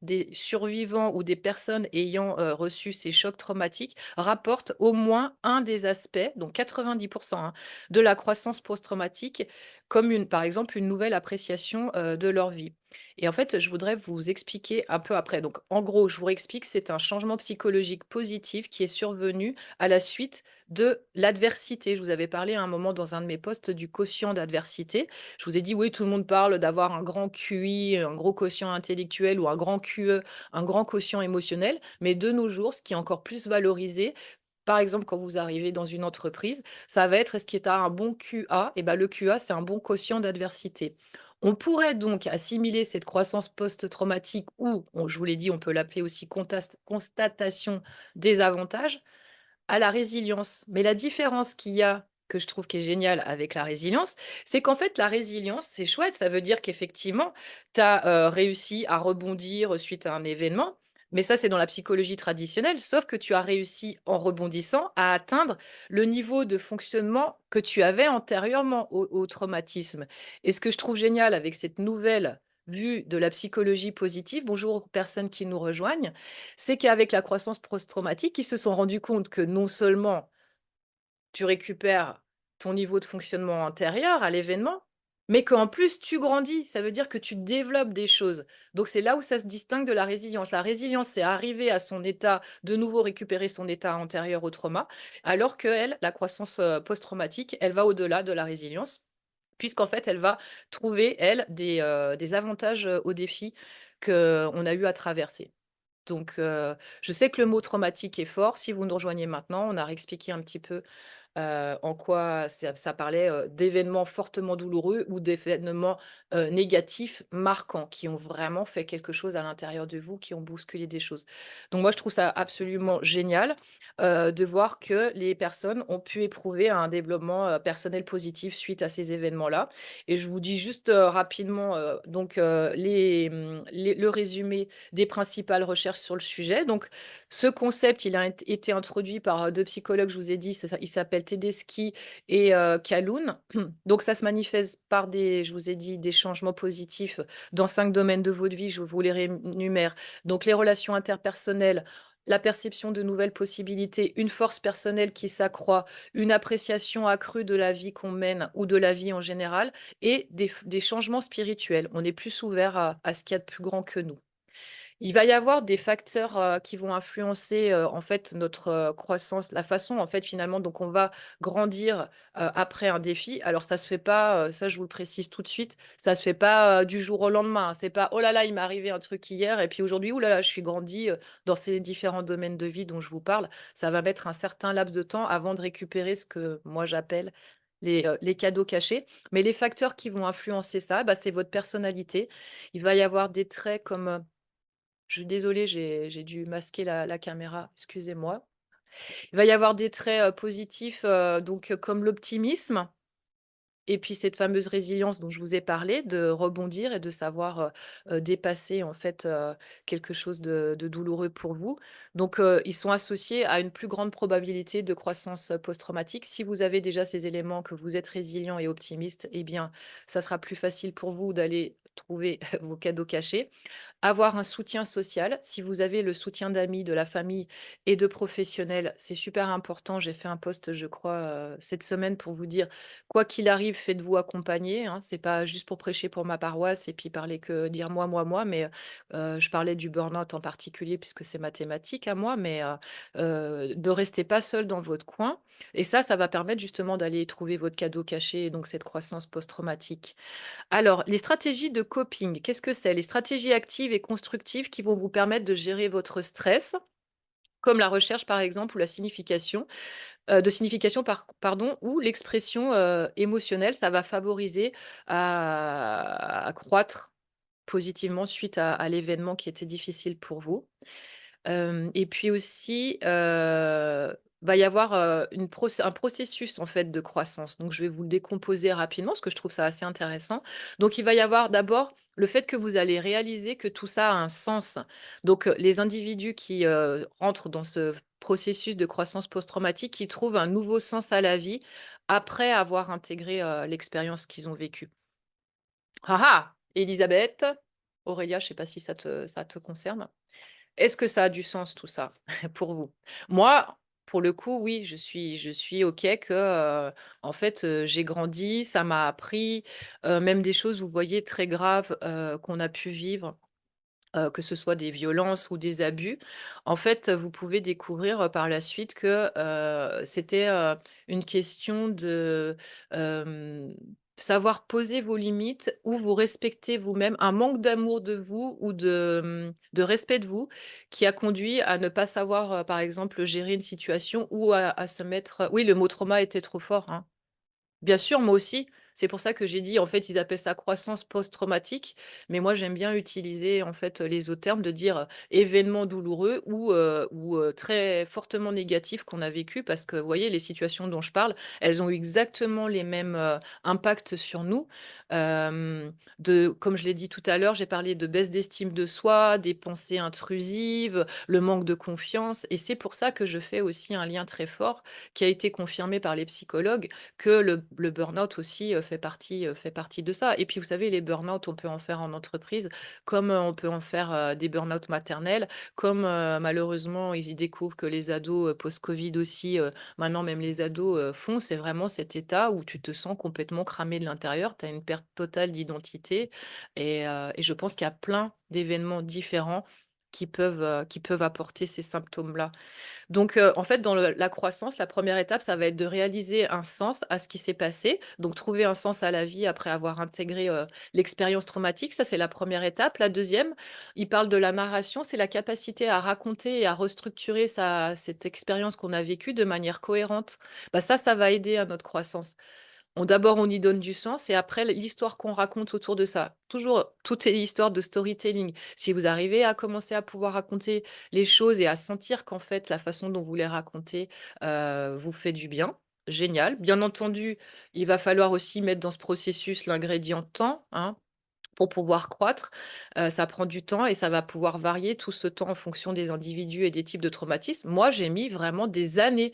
des survivants ou des personnes ayant, reçu ces chocs traumatiques rapportent au moins un des aspects, donc 90 hein, de la croissance post-traumatique, comme par exemple, une nouvelle appréciation, de leur vie. Et en fait, je voudrais vous expliquer un peu après. Donc en gros, je vous réexplique, c'est un changement psychologique positif qui est survenu à la suite de l'adversité. Je vous avais parlé à un moment dans un de mes posts du quotient d'adversité. Je vous ai dit: «Oui, tout le monde parle d'avoir un grand QI, un gros quotient intellectuel ou un grand QE, un grand quotient émotionnel». Mais de nos jours, ce qui est encore plus valorisé, par exemple, quand vous arrivez dans une entreprise, ça va être: «Est-ce que tu as un bon QA?» Et ben, le QA, c'est un bon quotient d'adversité. On pourrait donc assimiler cette croissance post-traumatique ou je vous l'ai dit, on peut l'appeler aussi constatation des avantages, à la résilience. Mais la différence qu'il y a, que je trouve qui est géniale avec la résilience, c'est qu'en fait, la résilience, c'est chouette. Ça veut dire qu'effectivement, tu as réussi à rebondir suite à un événement. Mais ça, c'est dans la psychologie traditionnelle, sauf que tu as réussi, en rebondissant, à atteindre le niveau de fonctionnement que tu avais antérieurement au traumatisme. Et ce que je trouve génial avec cette nouvelle vue de la psychologie positive, bonjour aux personnes qui nous rejoignent, c'est qu'avec la croissance post-traumatique, ils se sont rendus compte que non seulement tu récupères ton niveau de fonctionnement antérieur à l'événement, mais qu'en plus tu grandis. Ça veut dire que tu développes des choses. Donc c'est là où ça se distingue de la résilience. La résilience, c'est arriver à son état, de nouveau récupérer son état antérieur au trauma, alors qu'elle, la croissance post-traumatique, elle va au-delà de la résilience, puisqu'en fait, elle va trouver, elle, des avantages aux défis qu'on a eu à traverser. Donc, je sais que le mot traumatique est fort. Si vous nous rejoignez maintenant, on a réexpliqué un petit peu, en quoi ça parlait, d'événements fortement douloureux ou d'événements négatifs marquants, qui ont vraiment fait quelque chose à l'intérieur de vous, qui ont bousculé des choses. Donc moi, je trouve ça absolument génial, de voir que les personnes ont pu éprouver un développement, personnel positif suite à ces événements-là. Et je vous dis juste, rapidement, le résumé des principales recherches sur le sujet. Donc ce concept, il a été introduit par, 2 psychologues, je vous ai dit, c'est ça, il s'appelle Tedeschi et Calhoun. Donc ça se manifeste par des, je vous ai dit, des changements positifs dans 5 domaines de votre vie, je vous les rémunère. Donc les relations interpersonnelles, la perception de nouvelles possibilités, une force personnelle qui s'accroît, une appréciation accrue de la vie qu'on mène ou de la vie en général et des changements spirituels. On est plus ouvert à ce qu'il y a de plus grand que nous. Il va y avoir des facteurs, qui vont influencer, en fait, notre, croissance, la façon, en fait, finalement, donc on va grandir, après un défi. Alors ça se fait pas, ça je vous le précise tout de suite, ça se fait pas, du jour au lendemain, hein. C'est pas: «Oh là là, il m'est arrivé un truc hier et puis aujourd'hui, ouh là là, je suis grandi, dans ces différents domaines de vie dont je vous parle». Ça va mettre un certain laps de temps avant de récupérer ce que moi j'appelle les cadeaux cachés. Mais les facteurs qui vont influencer ça, bah, c'est votre personnalité. Il va y avoir des traits comme, je suis désolée, j'ai dû masquer la caméra, excusez-moi. Il va y avoir des traits, positifs, comme l'optimisme et puis cette fameuse résilience dont je vous ai parlé, de rebondir et de savoir, dépasser en fait, quelque chose de douloureux pour vous. Donc, ils sont associés à une plus grande probabilité de croissance, post-traumatique. Si vous avez déjà ces éléments, que vous êtes résilient et optimiste, eh bien, ça sera plus facile pour vous d'aller trouver vos cadeaux cachés. Avoir un soutien social, si vous avez le soutien d'amis, de la famille et de professionnels, c'est super important. J'ai fait un post, je crois, cette semaine pour vous dire: «Quoi qu'il arrive, faites-vous accompagner», hein. C'est pas juste pour prêcher pour ma paroisse et puis parler que dire moi, mais je parlais du burn-out en particulier puisque c'est ma thématique à moi, mais ne restez pas seul dans votre coin et ça va permettre justement d'aller trouver votre cadeau caché et donc cette croissance post-traumatique. Alors, les stratégies de coping, qu'est-ce que c'est? Les stratégies actives et constructives qui vont vous permettre de gérer votre stress, comme la recherche par exemple ou la signification, de signification pardon, ou l'expression, émotionnelle. Ça va favoriser à croître positivement suite à l'événement qui était difficile pour vous. Et puis aussi, va y avoir, un processus en fait de croissance. Donc je vais vous le décomposer rapidement parce que je trouve ça assez intéressant. Donc il va y avoir d'abord le fait que vous allez réaliser que tout ça a un sens. Donc, les individus qui, rentrent dans ce processus de croissance post-traumatique, ils trouvent un nouveau sens à la vie après avoir intégré, l'expérience qu'ils ont vécue. Ah ah! Élisabeth, Aurélia, je ne sais pas si ça te concerne? Est-ce que ça a du sens tout ça pour vous? Moi, pour le coup, oui, je suis OK que, en fait, j'ai grandi, ça m'a appris, même des choses, vous voyez, très graves, qu'on a pu vivre, que ce soit des violences ou des abus. En fait, vous pouvez découvrir, par la suite que, c'était, une question de, hem, savoir poser vos limites, ou vous respecter vous-même, un manque d'amour de vous ou de respect de vous qui a conduit à ne pas savoir, par exemple, gérer une situation ou à se mettre oui, le mot trauma était trop fort, hein. Bien sûr, moi aussi. C'est pour ça que j'ai dit, en fait, ils appellent ça croissance post-traumatique, mais moi, j'aime bien utiliser, en fait, les autres termes, de dire, événement douloureux ou très fortement négatif qu'on a vécu parce que, vous voyez, les situations dont je parle, elles ont eu exactement les mêmes, impacts sur nous. Comme je l'ai dit tout à l'heure, j'ai parlé de baisse d'estime de soi, des pensées intrusives, le manque de confiance et c'est pour ça que je fais aussi un lien très fort qui a été confirmé par les psychologues que le burn-out aussi, fait partie de ça et puis vous savez les burn-out, on peut en faire en entreprise comme, on peut en faire, des burn-out maternels, comme, malheureusement ils y découvrent que les ados, post-covid aussi, maintenant même les ados, font. C'est vraiment cet état où tu te sens complètement cramé de l'intérieur, tu as une perte totale d'identité et je pense qu'il y a plein d'événements différents qui peuvent apporter ces symptômes-là. Donc, en fait, dans la croissance, la première étape, ça va être de réaliser un sens à ce qui s'est passé. Donc trouver un sens à la vie après avoir intégré, l'expérience traumatique, ça, c'est la première étape. La deuxième, il parle de la narration, c'est la capacité à raconter et à restructurer cette expérience qu'on a vécue de manière cohérente. Bah, ça va aider à notre croissance. D'abord, on y donne du sens et après l'histoire qu'on raconte autour de ça. Toujours, tout est l'histoire de storytelling. Si vous arrivez à commencer à pouvoir raconter les choses et à sentir qu'en fait, la façon dont vous les racontez, vous fait du bien, génial. Bien entendu, il va falloir aussi mettre dans ce processus l'ingrédient temps, hein. Pour pouvoir croître, ça prend du temps et ça va pouvoir varier tout ce temps en fonction des individus et des types de traumatismes. Moi, j'ai mis vraiment des années,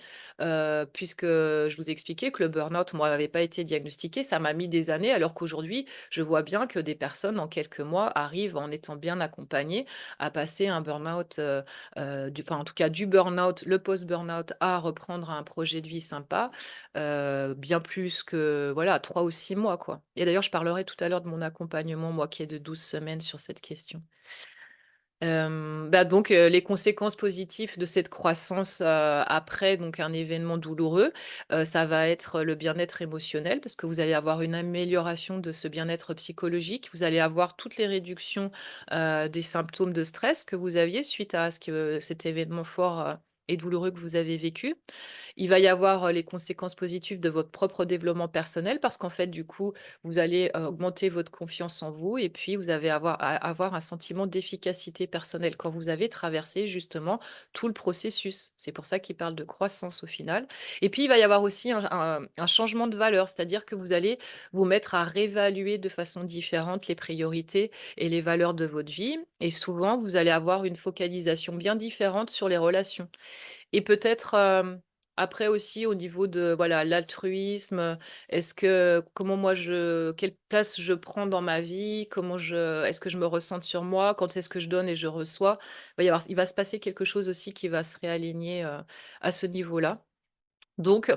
puisque je vous ai expliqué que le burn-out, moi, n'avait pas été diagnostiqué. Ça m'a mis des années alors qu'aujourd'hui, je vois bien que des personnes, en quelques mois, arrivent, en étant bien accompagnées, à passer un burn-out, en tout cas du burn-out, le post-burn-out, à reprendre un projet de vie sympa, bien plus que, voilà, 3 ou 6 mois, quoi. Et d'ailleurs, je parlerai tout à l'heure de mon accompagnement, moi, qui est de 12 semaines sur cette question. Les conséquences positives de cette croissance, après donc un événement douloureux, ça va être le bien-être émotionnel parce que vous allez avoir une amélioration de ce bien-être psychologique. Vous allez avoir toutes les réductions, des symptômes de stress que vous aviez suite à cet événement fort, et douloureux que vous avez vécu. Il va y avoir, les conséquences positives de votre propre développement personnel parce qu'en fait, du coup, vous allez, augmenter votre confiance en vous et puis vous avez avoir un sentiment d'efficacité personnelle quand vous avez traversé justement tout le processus. C'est pour ça qu'il parle de croissance au final et puis il va y avoir aussi un changement de valeur, c'est-à-dire que vous allez vous mettre à réévaluer de façon différente les priorités et les valeurs de votre vie et souvent vous allez avoir une focalisation bien différente sur les relations. Et peut-être, après aussi au niveau de, voilà, l'altruisme, est-ce que comment moi quelle place je prends dans ma vie? Est-ce que je me ressente sur moi? Quand est-ce que je donne et je reçois? Il va se passer quelque chose aussi qui va se réaligner, à ce niveau-là. Donc,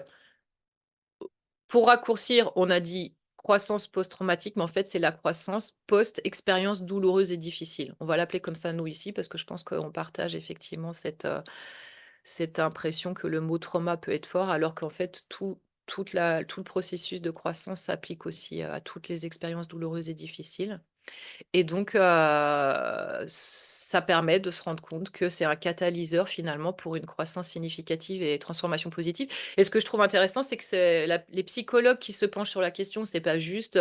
pour raccourcir, on a dit croissance post-traumatique, mais en fait, c'est la croissance post-expérience douloureuse et difficile. On va l'appeler comme ça, nous, ici, parce que je pense qu'on partage effectivement cette impression que le mot trauma peut être fort, alors qu'en fait, tout le processus de croissance s'applique aussi à toutes les expériences douloureuses et difficiles. Et donc, ça permet de se rendre compte que c'est un catalyseur finalement pour une croissance significative et transformation positive. Et ce que je trouve intéressant, c'est que c'est les psychologues qui se penchent sur la question, c'est pas juste,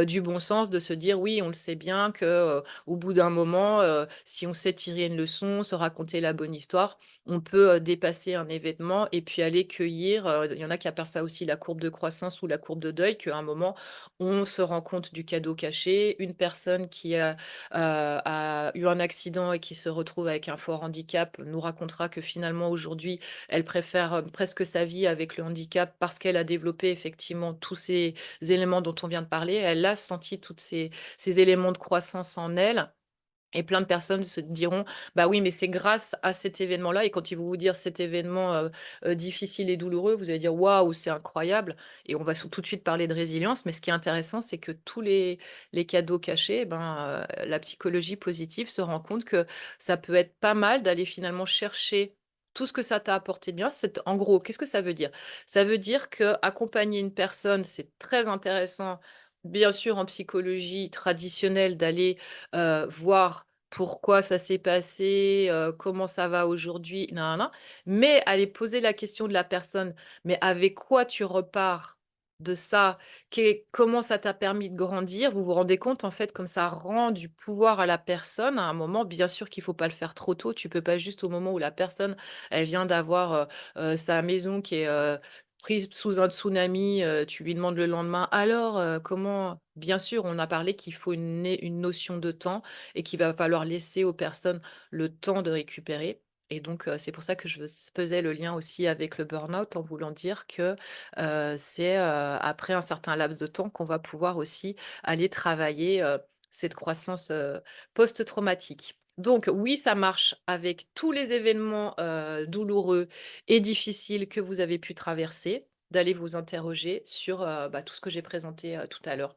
du bon sens de se dire: «Oui, on le sait bien que, au bout d'un moment, si on sait tirer une leçon, se raconter la bonne histoire, on peut, dépasser un événement et puis aller cueillir», il y en a qui appellent ça aussi la courbe de croissance ou la courbe de deuil, qu'à un moment, on se rend compte du cadeau caché. Une personne qui a eu un accident et qui se retrouve avec un fort handicap nous racontera que finalement aujourd'hui, elle préfère, presque sa vie avec le handicap parce qu'elle a développé effectivement tous ces éléments dont on vient de parler. Elle a senti toutes ces éléments de croissance en elle et plein de personnes se diront: «Bah, oui, mais c'est grâce à cet événement-là» et quand ils vont vous dire cet événement, difficile et douloureux, vous allez dire: «Waouh, c'est incroyable» et on va tout de suite parler de résilience. Mais ce qui est intéressant, c'est que tous les cadeaux cachés, eh ben, la psychologie positive se rend compte que ça peut être pas mal d'aller finalement chercher tout ce que ça t'a apporté de bien. En gros, qu'est-ce que ça veut dire? Ça veut dire qu'accompagner une personne, c'est très intéressant, bien sûr, en psychologie traditionnelle, d'aller voir pourquoi ça s'est passé, comment ça va aujourd'hui, nin nin mais aller poser la question de la personne: «Mais avec quoi tu repars de ça? Comment ça t'a permis de grandir?» Vous vous rendez compte, en fait, comme ça rend du pouvoir à la personne à un moment. Bien sûr qu'il faut pas le faire trop tôt. Tu peux pas juste au moment où la personne, elle vient d'avoir, sa maison qui est, prise sous un tsunami, tu lui demandes le lendemain: «Alors, comment?» Bien sûr, on a parlé qu'il faut une notion de temps et qu'il va falloir laisser aux personnes le temps de récupérer et donc c'est pour ça que je faisais le lien aussi avec le burn-out en voulant dire que, c'est, après un certain laps de temps qu'on va pouvoir aussi aller travailler, cette croissance, post-traumatique. Donc oui, ça marche avec tous les événements, douloureux et difficiles que vous avez pu traverser, d'aller vous interroger sur, tout ce que j'ai présenté, tout à l'heure.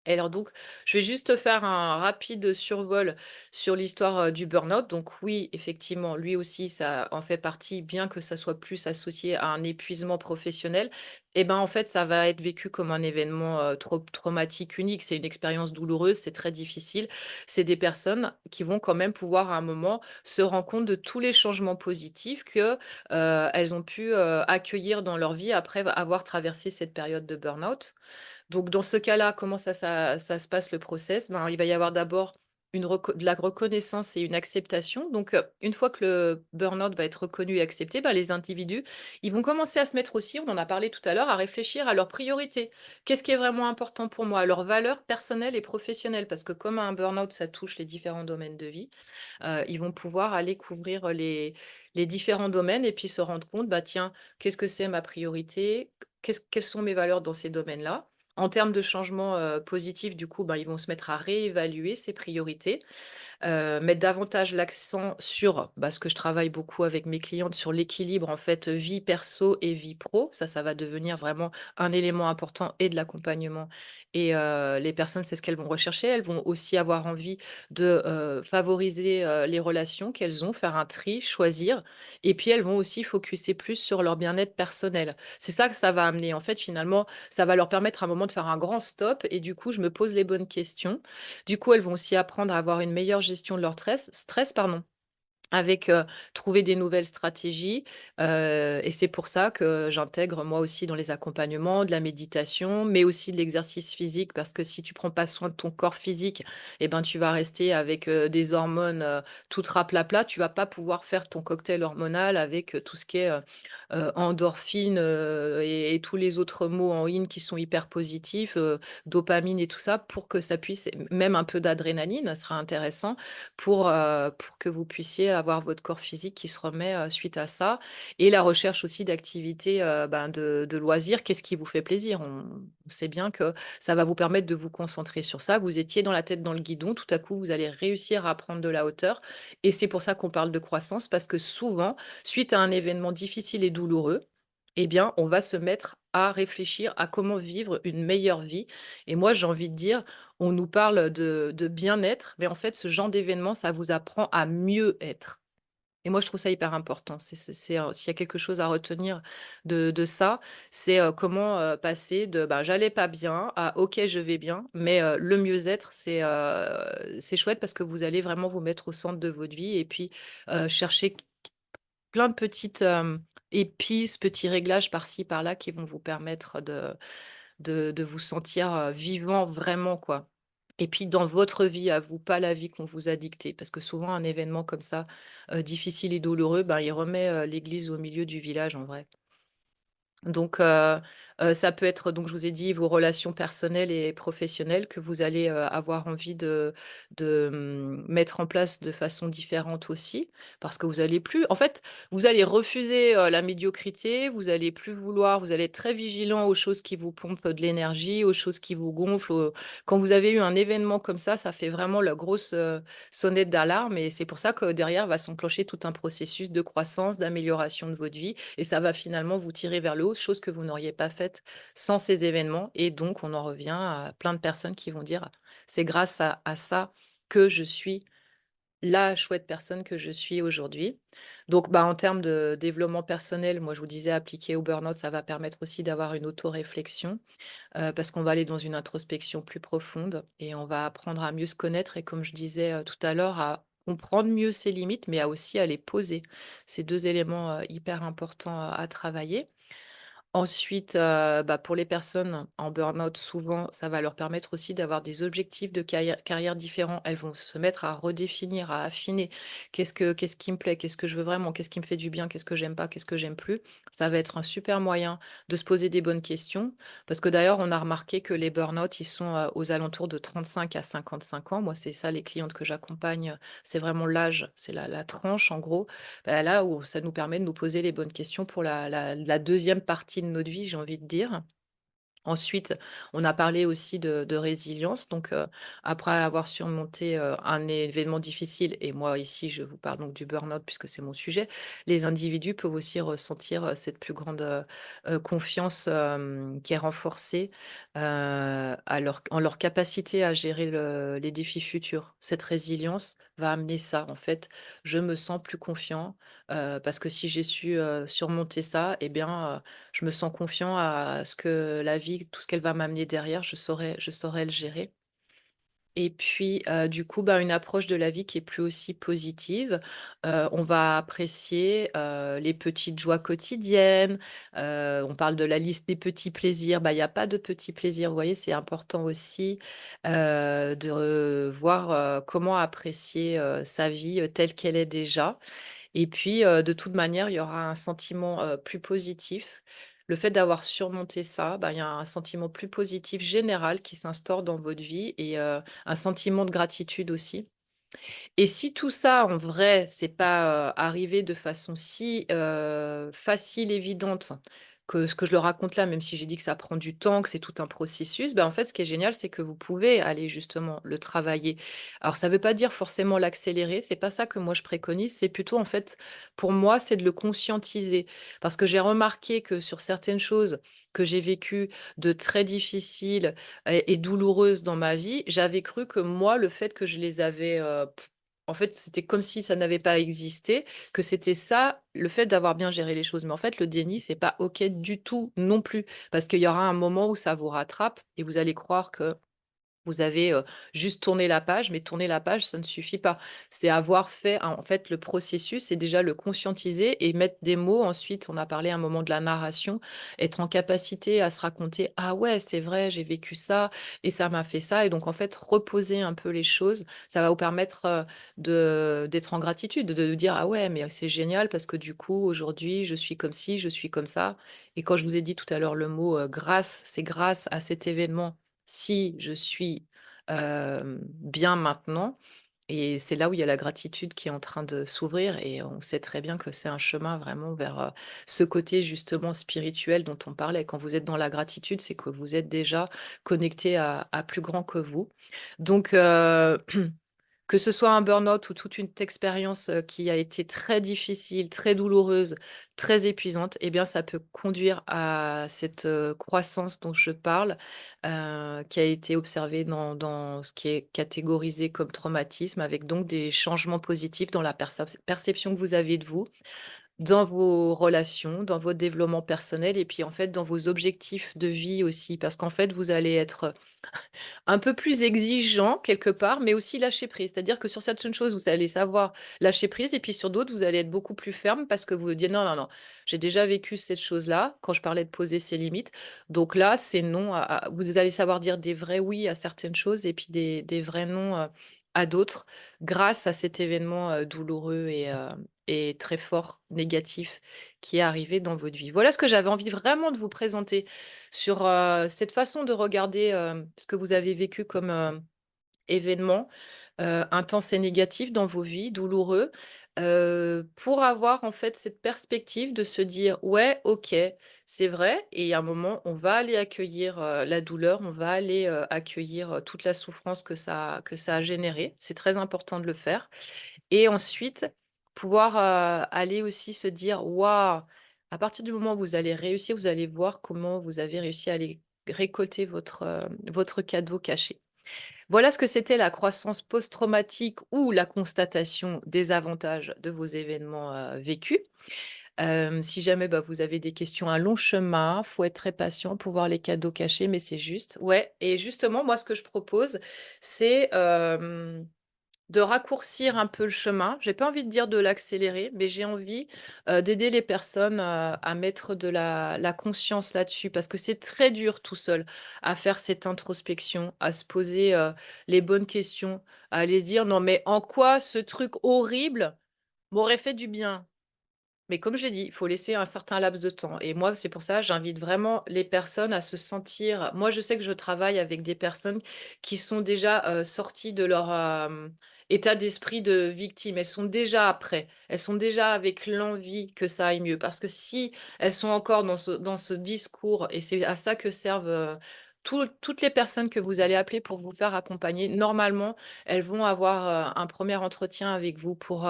Et alors donc, je vais juste faire un rapide survol sur l'histoire, du burn-out. Donc oui, effectivement, lui aussi, ça en fait partie, bien que ça soit plus associé à un épuisement professionnel. Et ben, en fait, ça va être vécu comme un événement, traumatique unique. C'est une expérience douloureuse, c'est très difficile. C'est des personnes qui vont quand même pouvoir, à un moment, se rendre compte de tous les changements positifs que, elles ont pu, accueillir dans leur vie après avoir traversé cette période de burn-out. Donc dans ce cas-là, comment ça se passe le process? Ben, il va y avoir d'abord de la reconnaissance et une acceptation. Donc, une fois que le burn-out va être reconnu et accepté, ben, les individus, ils vont commencer à se mettre aussi, on en a parlé tout à l'heure, à réfléchir à leurs priorités. Qu'est-ce qui est vraiment important pour moi? Leurs valeurs personnelles et professionnelles, parce que comme un burn-out, ça touche les différents domaines de vie, ils vont pouvoir aller couvrir les différents domaines et puis se rendre compte, bah, tiens, qu'est-ce que c'est ma priorité? Quelles sont mes valeurs dans ces domaines-là? En termes de changement, positif, du coup, ben, ils vont se mettre à réévaluer ces priorités. Mettre davantage l'accent sur, bah, ce que je travaille beaucoup avec mes clientes, sur l'équilibre en fait, vie perso et vie pro. Ça va devenir vraiment un élément important et de l'accompagnement et les personnes, c'est ce qu'elles vont rechercher. Elles vont aussi avoir envie de, favoriser, les relations qu'elles ont, faire un tri, choisir et puis elles vont aussi focuser plus sur leur bien-être personnel. C'est ça que ça va amener. En fait, finalement, ça va leur permettre à un moment de faire un grand stop et du coup, je me pose les bonnes questions. Du coup, elles vont aussi apprendre à avoir une meilleure gestion de leur stress, pardon, avec, trouver des nouvelles stratégies, et c'est pour ça que j'intègre moi aussi dans les accompagnements de la méditation, mais aussi de l'exercice physique parce que si tu prends pas soin de ton corps physique et ben, tu vas rester avec, des hormones, toutes raplapla. Tu vas pas pouvoir faire ton cocktail hormonal avec, tout ce qui est, endorphines, et tous les autres mots en in qui sont hyper positifs, dopamine et tout ça pour que ça puisse même un peu d'adrénaline, ça sera intéressant pour que vous puissiez avoir votre corps physique qui se remet, suite à ça et la recherche aussi d'activités, ben, de loisirs. Qu'est-ce qui vous fait plaisir? On sait bien que ça va vous permettre de vous concentrer sur ça. Vous étiez dans la tête dans le guidon, tout à coup, vous allez réussir à prendre de la hauteur et c'est pour ça qu'on parle de croissance parce que souvent, suite à un événement difficile et douloureux, eh bien, on va se mettre à réfléchir à comment vivre une meilleure vie et moi, j'ai envie de dire, on nous parle de bien-être, mais en fait, ce genre d'événement, ça vous apprend à mieux être et moi, je trouve ça hyper important. S'il y a quelque chose à retenir de ça, c'est, comment, passer de, bah, «j'allais pas bien» à «OK, je vais bien», mais le mieux-être, c'est chouette parce que vous allez vraiment vous mettre au centre de votre vie et puis, chercher plein de petites, épices, petits réglages par-ci par-là qui vont vous permettre de vous sentir, vivant vraiment, quoi. Et puis dans votre vie à vous, pas la vie qu'on vous a dictée. Parce que souvent un événement comme ça, difficile et douloureux, ben, il remet, l'église au milieu du village en vrai. Donc ça peut être donc je vous ai dit vos relations personnelles et professionnelles que vous allez, avoir envie de mettre en place de façon différente aussi. Parce que vous allez plus en fait, vous allez refuser, la médiocrité, vous allez plus vouloir vous allez être très vigilant aux choses qui vous pompent de l'énergie, aux choses qui vous gonflent, quand vous avez eu un événement comme ça fait vraiment la grosse, sonnette d'alarme et c'est pour ça que derrière va s'enclencher tout un processus de croissance, d'amélioration de votre vie et ça va finalement vous tirer vers le haut, chose que vous n'auriez pas faite sans ces événements et donc on en revient à plein de personnes qui vont dire: «C'est grâce à ça que je suis la chouette personne que je suis aujourd'hui». Donc bah, en termes de développement personnel, moi je vous disais appliqué au burn-out, ça va permettre aussi d'avoir une auto-réflexion, parce qu'on va aller dans une introspection plus profonde et on va apprendre à mieux se connaître et comme je disais, tout à l'heure, à comprendre mieux ses limites, mais à aussi à les poser. C'est 2 éléments, hyper importants à travailler. Ensuite, bah, pour les personnes en burn-out, souvent, ça va leur permettre aussi d'avoir des objectifs de carrière différents. Elles vont se mettre à redéfinir, à affiner. Qu'est-ce qui me plaît? Qu'est-ce que je veux vraiment? Qu'est-ce qui me fait du bien? Qu'est-ce que j'aime pas? Qu'est-ce que j'aime plus? Ça va être un super moyen de se poser des bonnes questions parce que d'ailleurs, on a remarqué que les burn-out, ils sont, aux alentours de 35 à 55 ans. Moi, c'est ça les clientes que j'accompagne, c'est vraiment l'âge, c'est la tranche en gros. Bah, là où ça nous permet de nous poser les bonnes questions pour la 2e partie de notre vie, j'ai envie de dire. Ensuite, on a parlé aussi de résilience. Donc, après avoir surmonté, un événement difficile et moi ici je vous parle donc du burn-out puisque c'est mon sujet, les individus peuvent aussi ressentir, cette plus grande, confiance, qui est renforcée, en leur capacité à gérer les défis futurs. Cette résilience va amener ça en fait. Je me sens plus confiant, parce que si j'ai su, surmonter ça et bien, je me sens confiant à ce que la vie, tout ce qu'elle va m'amener derrière, je saurai le gérer. Et puis, du coup, bah, une approche de la vie qui est plus aussi positive. On va apprécier, les petites joies quotidiennes. On parle de la liste des petits plaisirs. Bah, il y a pas de petits plaisirs, vous voyez? C'est important aussi, de voir, comment apprécier, sa vie, telle qu'elle est déjà. Et puis, de toute manière, il y aura un sentiment, plus positif. Le fait d'avoir surmonté ça, bah, il y a un sentiment plus positif général qui s'instaure dans votre vie et un sentiment de gratitude aussi. Et si tout ça, en vrai, c'est pas, arrivé de façon si, facile, évidente que ce que je le raconte là, même si j'ai dit que ça prend du temps, que c'est tout un processus, bah, en fait, ce qui est génial, c'est que vous pouvez aller justement le travailler. Alors ça veut pas dire forcément l'accélérer, c'est pas ça que moi je préconise, c'est plutôt en fait, pour moi, c'est de le conscientiser. Parce que j'ai remarqué que sur certaines choses que j'ai vécues de très difficiles et douloureuses dans ma vie, j'avais cru que moi, le fait que je les avais, en fait, c'était comme si ça n'avait pas existé, que c'était ça, le fait d'avoir bien géré les choses. Mais en fait, le déni, c'est pas OK du tout non plus, parce qu'il y aura un moment où ça vous rattrape et vous allez croire que vous avez, juste tourné la page, mais tourner la page, ça ne suffit pas. C'est avoir fait en fait, le processus, c'est déjà le conscientiser et mettre des mots. Ensuite, on a parlé à un moment de la narration, être en capacité à se raconter: «Ah ouais, c'est vrai, j'ai vécu ça et ça m'a fait ça» et donc en fait, reposer un peu les choses, ça va vous permettre, d'être en gratitude, de dire: «Ah ouais, mais c'est génial parce que du coup, aujourd'hui, je suis comme ci, je suis comme ça» et quand je vous ai dit tout à l'heure le mot, grâce, c'est grâce à cet événement si je suis, bien maintenant et c'est là où il y a la gratitude qui est en train de s'ouvrir et on sait très bien que c'est un chemin vraiment vers, ce côté justement spirituel dont on parlait. Quand vous êtes dans la gratitude, c'est que vous êtes déjà connecté à plus grand que vous. Donc que ce soit un burn-out ou toute une expérience, qui a été très difficile, très douloureuse, très épuisante et bien, ça peut conduire à cette, croissance dont je parle, qui a été observée dans ce qui est catégorisé comme traumatisme, avec donc des changements positifs dans la perception que vous avez de vous, dans vos relations, dans votre développement personnel et puis, en fait, dans vos objectifs de vie aussi. Parce qu'en fait, vous allez être un peu plus exigeant quelque part, mais aussi lâcher prise. C'est-à-dire que sur certaines choses, vous allez savoir lâcher prise et puis sur d'autres, vous allez être beaucoup plus ferme parce que vous vous dites: «Non, non, non, j'ai déjà vécu cette chose-là», quand je parlais de poser ses limites. Donc là, c'est non à vous allez savoir dire des vrais oui à certaines choses et puis des vrais non, à d'autres grâce à cet événement, douloureux et très fort, négatif qui est arrivé dans votre vie. Voilà ce que j'avais envie vraiment de vous présenter sur, cette façon de regarder, ce que vous avez vécu comme, événement, intense et négatif dans vos vies, douloureux, pour avoir en fait cette perspective de se dire: «Ouais, OK, c'est vrai et à un moment, on va aller accueillir, la douleur, on va aller, accueillir, toute la souffrance que ça a généré». C'est très important de le faire et ensuite, pouvoir, aller aussi se dire: «Waouh!» À partir du moment où vous allez réussir, vous allez voir comment vous avez réussi à aller récolter votre cadeau caché. Voilà ce que c'était la croissance post-traumatique ou la constatation des avantages de vos événements, vécus. Si jamais, bah, vous avez des questions, un long chemin, faut être très patient pour voir les cadeaux cachés, mais c'est juste. Ouais et justement, moi, ce que je propose, c'est, de raccourcir un peu le chemin. J'ai pas envie de dire de l'accélérer, mais j'ai envie, d'aider les personnes, à mettre de la conscience là-dessus. Parce que c'est très dur tout seul à faire cette introspection, à se poser, les bonnes questions, à aller se dire: «Non mais en quoi ce truc horrible m'aurait fait du bien?» Mais comme je l'ai dit, il faut laisser un certain laps de temps et moi, c'est pour ça, j'invite vraiment les personnes à se sentir moi, je sais que je travaille avec des personnes qui sont déjà, sorties de leur, état d'esprit de victime. Elles sont déjà prêtes. Elles sont déjà avec l'envie que ça aille mieux. Parce que si elles sont encore dans ce discours, et c'est à ça que servent toutes les personnes que vous allez appeler pour vous faire accompagner, normalement, elles vont avoir un premier entretien avec vous pour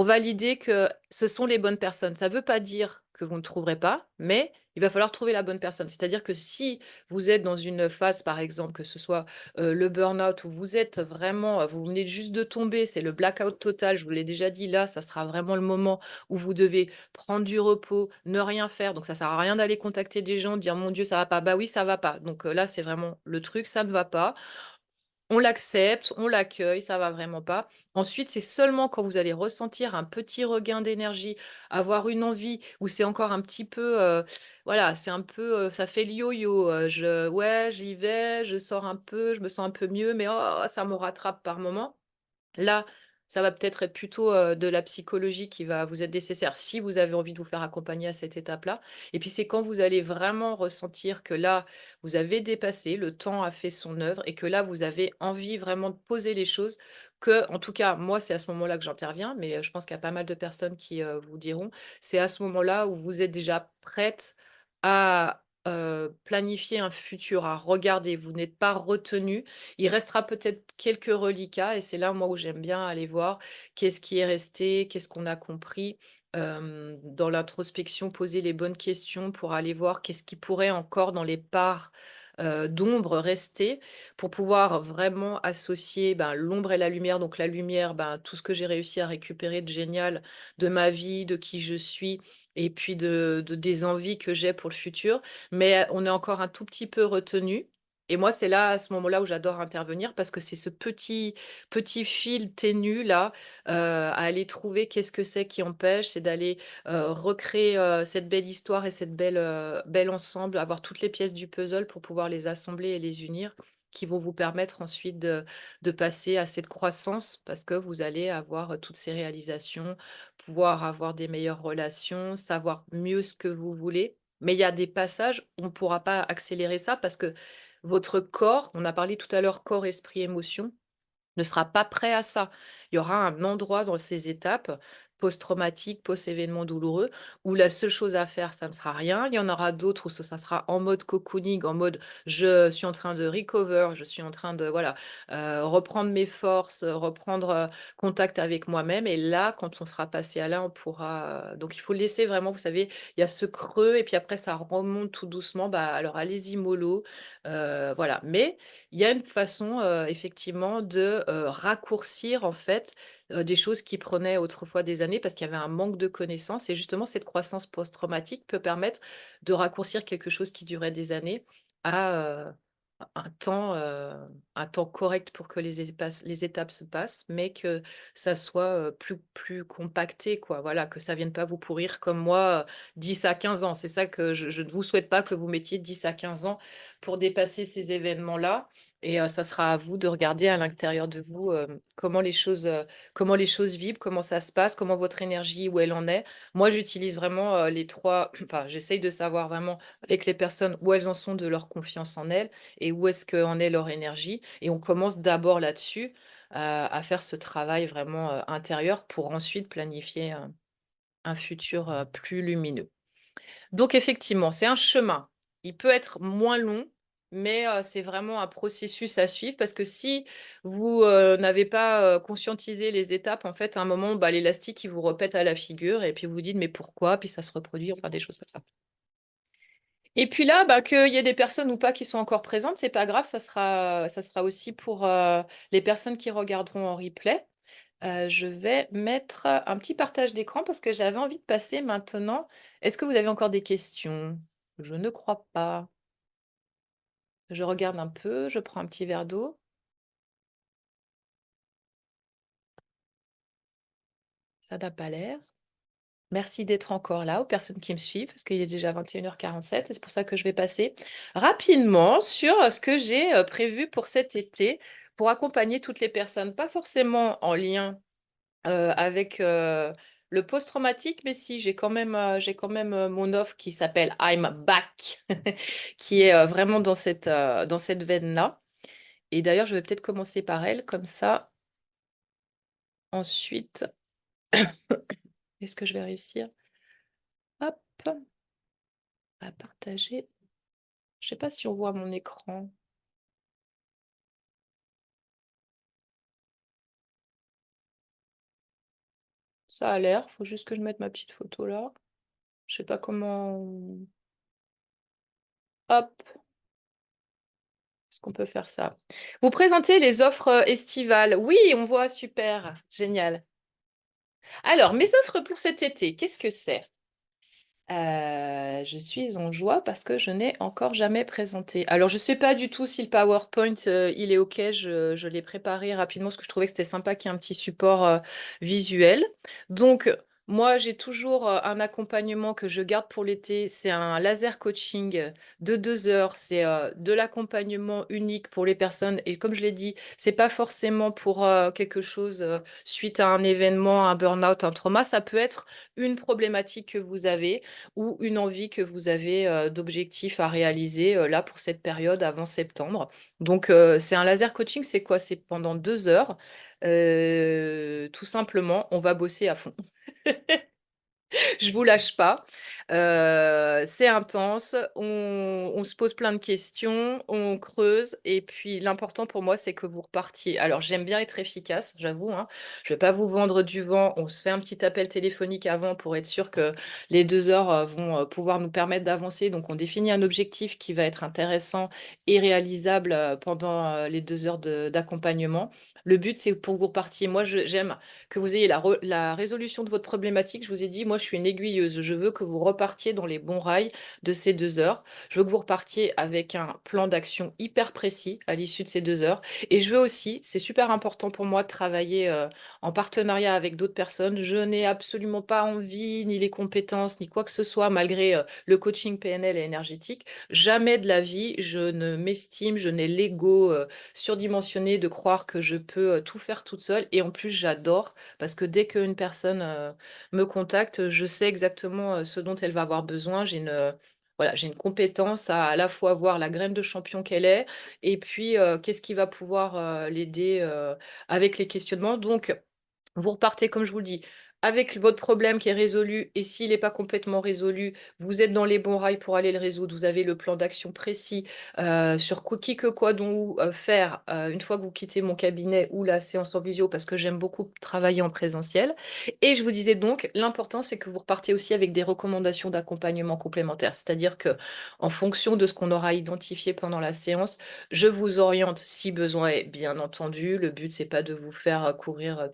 valider que ce sont les bonnes personnes. Ça ne veut pas dire que vous ne trouverez pas, mais il va falloir trouver la bonne personne. C'est-à-dire que si vous êtes dans une phase, par exemple, que ce soit le burn-out, où vous êtes vraiment, vous venez juste de tomber, c'est le blackout total, je vous l'ai déjà dit, là, ça sera vraiment le moment où vous devez prendre du repos, ne rien faire. Donc ça sert à rien d'aller contacter des gens, dire mon Dieu, ça va pas. Bah oui, ça va pas. Donc là, c'est vraiment le truc, ça ne va pas. On l'accepte, on l'accueille, ça va vraiment pas. Ensuite, c'est seulement quand vous allez ressentir un petit regain d'énergie, avoir une envie où c'est encore un petit peu, voilà, c'est un peu, ça fait le yo-yo, ouais, j'y vais, je sors un peu, je me sens un peu mieux, mais oh, ça me rattrape par moment. Là, ça va peut-être être plutôt, de la psychologie qui va vous être nécessaire si vous avez envie de vous faire accompagner à cette étape-là. Et puis c'est quand vous allez vraiment ressentir que là, vous avez dépassé, le temps a fait son œuvre et que là, vous avez envie vraiment de poser les choses, que en tout cas, moi, c'est à ce moment-là que j'interviens, mais, je pense qu'il y a pas mal de personnes qui, vous diront, c'est à ce moment-là où vous êtes déjà prête à, planifier un futur, à regarder. Vous n'êtes pas retenu. Il restera peut-être quelques reliquats et c'est là, moi, où j'aime bien aller voir qu'est-ce qui est resté, qu'est-ce qu'on a compris. Dans l'introspection, poser les bonnes questions pour aller voir qu'est-ce qui pourrait encore dans les parts, d'ombre rester pour pouvoir vraiment associer, ben, l'ombre et la lumière. Donc la lumière, ben, tout ce que j'ai réussi à récupérer de génial de ma vie, de qui je suis et puis des envies que j'ai pour le futur. Mais, on est encore un tout petit peu retenu et moi, c'est là, à ce moment-là, où j'adore intervenir parce que c'est ce petit fil ténu là, à aller trouver qu'est-ce que c'est qui empêche. C'est d'aller, recréer, cette belle histoire et cette belle ensemble, avoir toutes les pièces du puzzle pour pouvoir les assembler et les unir, qui vont vous permettre ensuite de passer à cette croissance parce que vous allez avoir, toutes ces réalisations, pouvoir avoir des meilleures relations, savoir mieux ce que vous voulez. Mais il y a des passages, où on ne pourra pas accélérer ça parce que votre corps, on a parlé tout à l'heure corps, esprit, émotion, ne sera pas prêt à ça. Il y aura un endroit dans ces étapes post-traumatiques, post-événements douloureux, où la seule chose à faire, ça ne sera rien. Il y en aura d'autres où ça sera en mode cocooning, en mode je suis en train de recover, je suis en train de voilà, reprendre mes forces, reprendre contact avec moi-même. Et là, quand on sera passé à là, on pourra. Donc il faut laisser vraiment, vous savez, il y a ce creux et puis après ça remonte tout doucement. Bah alors allez-y mollo, voilà. Mais il y a une façon, effectivement de, raccourcir en fait, des choses qui prenaient autrefois des années parce qu'il y avait un manque de connaissances et justement cette croissance post-traumatique peut permettre de raccourcir quelque chose qui durait des années à, un temps, un temps correct pour que les étapes se passent, mais que ça soit, plus compacté quoi, voilà, que ça vienne pas vous pourrir comme moi, 10 à 15 ans. C'est ça que je ne vous souhaite pas que vous mettiez 10 à 15 ans pour dépasser ces événements-là et ça sera à vous de regarder à l'intérieur de vous, comment les choses vibrent, comment ça se passe, comment votre énergie, où elle en est. Moi, j'utilise vraiment, les 3 enfin, j'essaye de savoir vraiment avec les personnes où elles en sont de leur confiance en elles et où est-ce qu'en est leur énergie et on commence d'abord là-dessus, à faire ce travail vraiment, intérieur pour ensuite planifier un futur, plus lumineux. Donc effectivement, c'est un chemin. Il peut être moins long, mais c'est vraiment un processus à suivre parce que si vous, n'avez pas, conscientisé les étapes, en fait, à un moment, bah, l'élastique, il vous repète à la figure et puis vous vous dites: «Mais pourquoi?» puis ça se reproduit, enfin des choses comme ça. Et puis là, bah, qu'il y ait des personnes ou pas qui sont encore présentes, c'est pas grave, ça sera aussi pour, les personnes qui regarderont en replay. Je vais mettre un petit partage d'écran parce que j'avais envie de passer maintenant. Est-ce que vous avez encore des questions? Je ne crois pas. Je regarde un peu, je prends un petit verre d'eau. Ça n'a pas l'air. Merci d'être encore là aux personnes qui me suivent parce qu'il est déjà 21h47 et c'est pour ça que je vais passer rapidement sur, ce que j'ai, prévu pour cet été pour accompagner toutes les personnes. Pas forcément en lien avec, le post-traumatique, mais si, j'ai quand même, mon offre qui s'appelle I'm Back, qui est, vraiment dans cette veine-là et d'ailleurs, je vais peut-être commencer par elle, comme ça, Ensuite, est-ce que je vais réussir? Hop, à partager. Je sais pas si on voit mon écran. Ça a l'air, faut juste que je mette ma petite photo là. Je sais pas comment. Hop, est-ce qu'on peut faire ça? Vous présentez les offres estivales. Oui, on voit, super, génial. Alors, mes offres pour cet été, qu'est-ce que c'est? Je suis en joie parce que je n'ai encore jamais présenté. Alors, je sais pas du tout si le PowerPoint, il est OK. Je l'ai préparé rapidement parce que je trouvais que c'était sympa qu'il y ait un petit support visuel. Donc, moi, j'ai toujours un accompagnement que je garde pour l'été. C'est un laser coaching de 2 heures. C'est de l'accompagnement unique pour les personnes. Et comme je l'ai dit, c'est pas forcément pour quelque chose suite à un événement, un burn-out, un trauma. Ça peut être une problématique que vous avez ou une envie que vous avez d'objectifs à réaliser là pour cette période avant septembre. Donc c'est un laser coaching, c'est quoi? C'est pendant 2 heures. Tout simplement, on va bosser à fond. Je vous lâche pas. C'est intense, on se pose plein de questions, on creuse et puis l'important pour moi, c'est que vous repartiez. Alors j'aime bien être efficace, j'avoue, hein. Je vais pas vous vendre du vent. On se fait un petit appel téléphonique avant pour être sûr que les 2 heures, vont, pouvoir nous permettre d'avancer. Donc on définit un objectif qui va être intéressant et réalisable, pendant, les 2 heures de d'accompagnement. Le but, c'est pour que vous repartiez. Moi, je j'aime que vous ayez la résolution de votre problématique. Je vous ai dit, moi, je suis une aiguilleuse. Je veux que vous repartiez dans les bons rails de ces 2 heures. Je veux que vous repartiez avec un plan d'action hyper précis à l'issue de ces 2 heures. Et je veux aussi, c'est super important pour moi de travailler en partenariat avec d'autres personnes. Je n'ai absolument pas envie, ni les compétences, ni quoi que ce soit, malgré le coaching PNL et énergétique. Jamais de la vie, je ne m'estime, je n'ai l'ego surdimensionné de croire que je peux tout faire toute seule. Et en plus, j'adore parce que dès qu'une personne me contacte, je sais exactement ce dont elle va avoir besoin. Voilà, j'ai une compétence à la fois voir la graine de champion qu'elle est et puis qu'est-ce qui va pouvoir l'aider avec les questionnements. Donc, vous repartez, comme je vous le dis, avec votre problème qui est résolu et s'il n'est pas complètement résolu, vous êtes dans les bons rails pour aller le résoudre. Vous avez le plan d'action précis sur qui que quoi dont faire une fois que vous quittez mon cabinet ou la séance en visio parce que j'aime beaucoup travailler en présentiel. Et je vous disais donc, l'important c'est que vous repartez aussi avec des recommandations d'accompagnement complémentaires. C'est-à-dire que en fonction de ce qu'on aura identifié pendant la séance, je vous oriente si besoin est, bien entendu. Le but, c'est pas de vous faire courir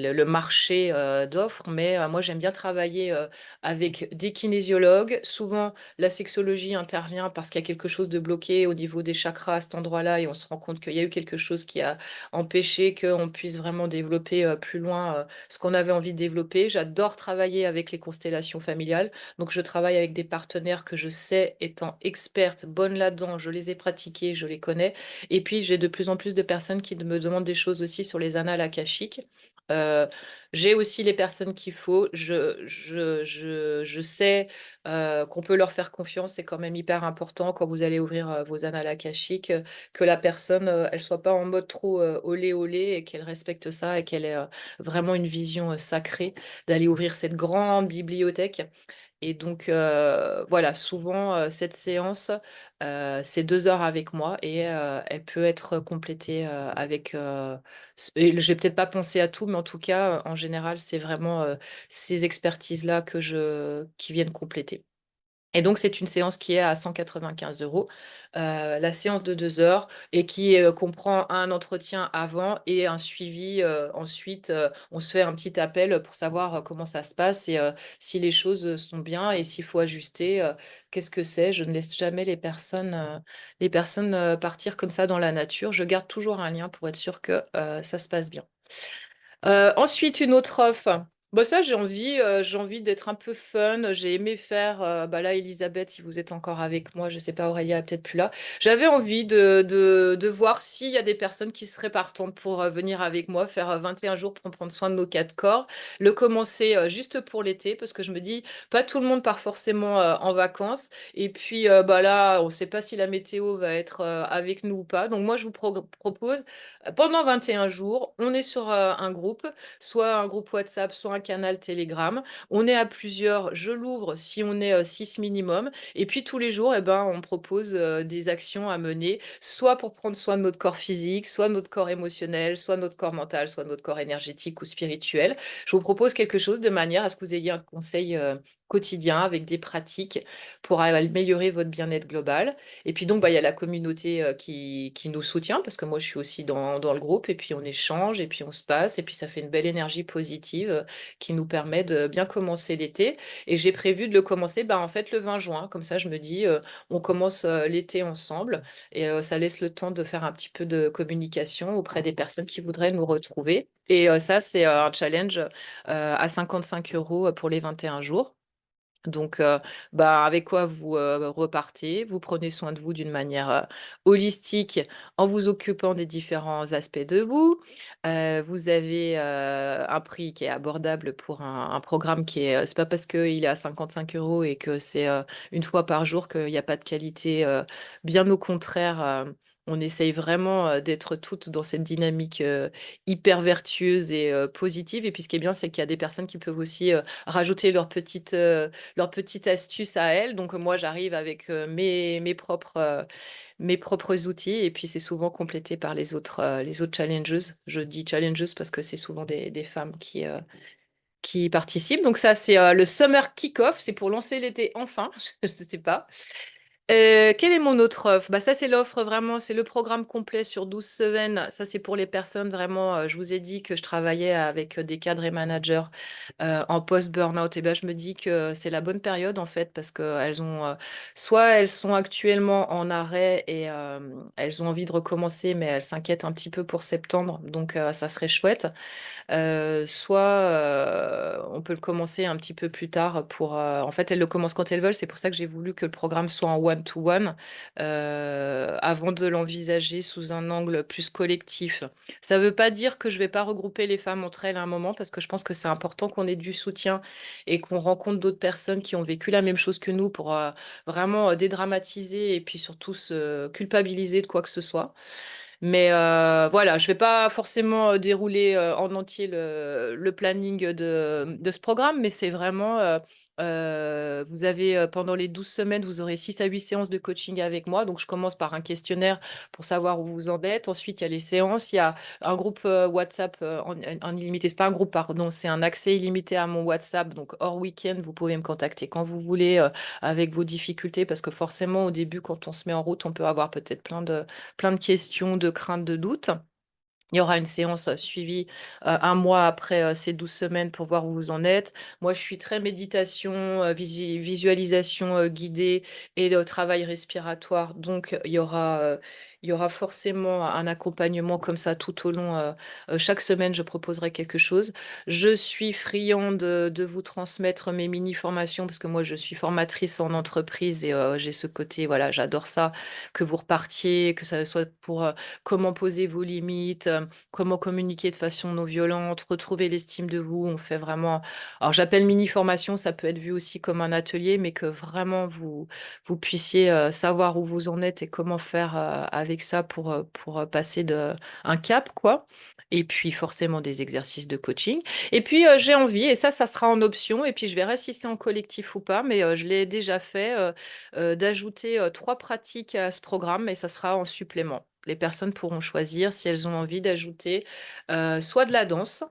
le marché d'offres, mais moi j'aime bien travailler avec des kinésiologues. Souvent, la sexologie intervient parce qu'il y a quelque chose de bloqué au niveau des chakras à cet endroit-là et on se rend compte qu'il y a eu quelque chose qui a empêché qu'on puisse vraiment développer plus loin ce qu'on avait envie de développer. J'adore travailler avec les constellations familiales. Donc, je travaille avec des partenaires que je sais étant expertes, bonnes là-dedans. Je les ai pratiquées, je les connais. Et puis, j'ai de plus en plus de personnes qui me demandent des choses aussi sur les annales akashiques. Euh, j'ai aussi les personnes qu'il faut. Je sais qu'on peut leur faire confiance. C'est quand même hyper important quand vous allez ouvrir vos annales akashiques, que la personne, elle soit pas en mode trop olé olé et qu'elle respecte ça et qu'elle ait vraiment une vision sacrée d'aller ouvrir cette grande bibliothèque. Et donc, voilà, souvent, cette séance, c'est 2 heures avec moi et elle peut être complétée avec. Et j'ai peut-être pas pensé à tout, mais en tout cas, en général, c'est vraiment ces expertises-là qui viennent compléter. Et donc, c'est une séance qui est à 195 €, la séance de 2 heures et qui comprend un entretien avant et un suivi ensuite. On se fait un petit appel pour savoir comment ça se passe et si les choses sont bien et s'il faut ajuster, qu'est-ce que c'est. Je ne laisse jamais les personnes partir comme ça dans la nature. Je garde toujours un lien pour être sûre que ça se passe bien. Ensuite, une autre offre. Bah, ça, j'ai envie d'être un peu fun. J'ai aimé faire, bah, là, Elisabeth, si vous êtes encore avec moi, je sais pas, Aurélia est peut-être plus là. J'avais envie de voir s'il y a des personnes qui seraient partantes pour venir avec moi, faire 21 jours pour prendre soin de nos quatre corps. Le commencer juste pour l'été, parce que je me dis, pas tout le monde part forcément en vacances. Et puis, bah là, on sait pas si la météo va être avec nous ou pas. Donc, moi, je vous propose, pendant 21 jours, on est sur un groupe, soit un groupe WhatsApp, soit un canal Telegram. On est à plusieurs, je l'ouvre si on est 6 minimum. Et puis tous les jours, eh ben, on propose des actions à mener, soit pour prendre soin de notre corps physique, soit notre corps émotionnel, soit notre corps mental, soit notre corps énergétique ou spirituel. Je vous propose quelque chose de manière à ce que vous ayez un conseil quotidien avec des pratiques pour améliorer votre bien-être global. Et puis donc, bah, il y a la communauté qui nous soutient, parce que moi, je suis aussi dans le groupe, et puis on échange, et puis on se passe, et puis ça fait une belle énergie positive qui nous permet de bien commencer l'été. Et j'ai prévu de le commencer, bah, en fait, le 20 juin. Comme ça, je me dis, on commence l'été ensemble, et ça laisse le temps de faire un petit peu de communication auprès des personnes qui voudraient nous retrouver. Et ça, c'est un challenge à 55 euros pour les 21 jours. Donc, bah, avec quoi vous repartez, vous prenez soin de vous d'une manière holistique en vous occupant des différents aspects de vous. Vous avez un prix qui est abordable pour un programme qui est, c'est pas parce qu'il est à 55 euros et que c'est une fois par jour qu'il n'y a pas de qualité. Bien au contraire, on essaye vraiment d'être toutes dans cette dynamique hyper vertueuse et positive. Et puis, ce qui est bien, c'est qu'il y a des personnes qui peuvent aussi rajouter leur petite astuce à elles. Donc moi, j'arrive avec mes propres outils, et puis c'est souvent complété par les autres challengeuses. Je dis challengeuses parce que c'est souvent des femmes qui participent. Donc ça, c'est le Summer Kick-Off. C'est pour lancer l'été enfin. Je ne sais pas. Quelle est mon autre offre? Bah, ça, c'est l'offre vraiment, c'est le programme complet sur 12 semaines. Ça, c'est pour les personnes vraiment. Je vous ai dit que je travaillais avec des cadres et managers en post-burnout. Et ben, je me dis que c'est la bonne période en fait, parce que soit elles sont actuellement en arrêt et elles ont envie de recommencer, mais elles s'inquiètent un petit peu pour septembre. Donc, ça serait chouette. Soit on peut le commencer un petit peu plus tard pour. En fait, elles le commencent quand elles veulent. C'est pour ça que j'ai voulu que le programme soit en one-to-one avant de l'envisager sous un angle plus collectif. Ça ne veut pas dire que je ne vais pas regrouper les femmes entre elles à un moment, parce que je pense que c'est important qu'on ait du soutien et qu'on rencontre d'autres personnes qui ont vécu la même chose que nous pour vraiment dédramatiser et puis surtout se culpabiliser de quoi que ce soit. Mais voilà, je vais pas forcément dérouler en entier le planning de ce programme, mais c'est vraiment, vous avez pendant les 12 semaines, vous aurez 6 à 8 séances de coaching avec moi. Donc, je commence par un questionnaire pour savoir où vous en êtes. Ensuite, il y a les séances, il y a un groupe WhatsApp en illimité. C'est pas un groupe, pardon, c'est un accès illimité à mon WhatsApp. Donc, hors week-end, vous pouvez me contacter quand vous voulez avec vos difficultés, parce que forcément, au début, quand on se met en route, on peut avoir peut-être plein de questions, de craintes, de doutes. Il y aura une séance suivie un mois après ces 12 semaines pour voir où vous en êtes. Moi, je suis très méditation, visualisation guidée et travail respiratoire. Donc, il y aura forcément un accompagnement comme ça tout au long. Chaque semaine, je proposerai quelque chose. Je suis friande de vous transmettre mes mini-formations, parce que moi, je suis formatrice en entreprise et j'ai ce côté, voilà, j'adore ça, que vous repartiez, que ça soit pour comment poser vos limites, comment communiquer de façon non violente, retrouver l'estime de vous. On fait vraiment. Alors, j'appelle mini formation, ça peut être vu aussi comme un atelier, mais que vraiment vous puissiez savoir où vous en êtes et comment faire avec ça pour passer un cap, quoi. Et puis forcément des exercices de coaching. Et puis j'ai envie, et ça sera en option, et puis je verrai si c'est en collectif ou pas, mais je l'ai déjà fait, d'ajouter 3 pratiques à ce programme, et ça sera en supplément. Les personnes pourront choisir si elles ont envie d'ajouter soit de la danse,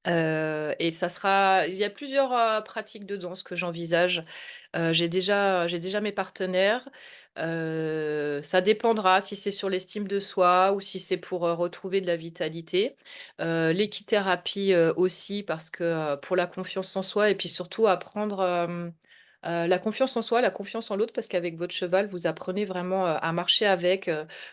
et ça sera. Il y a plusieurs pratiques de danse que j'envisage. J'ai déjà mes partenaires. Ça dépendra si c'est sur l'estime de soi ou si c'est pour retrouver de la vitalité. L'équithérapie aussi, parce que pour la confiance en soi, et puis surtout apprendre. La confiance en soi, la confiance en l'autre, parce qu'avec votre cheval, vous apprenez vraiment, à marcher avec,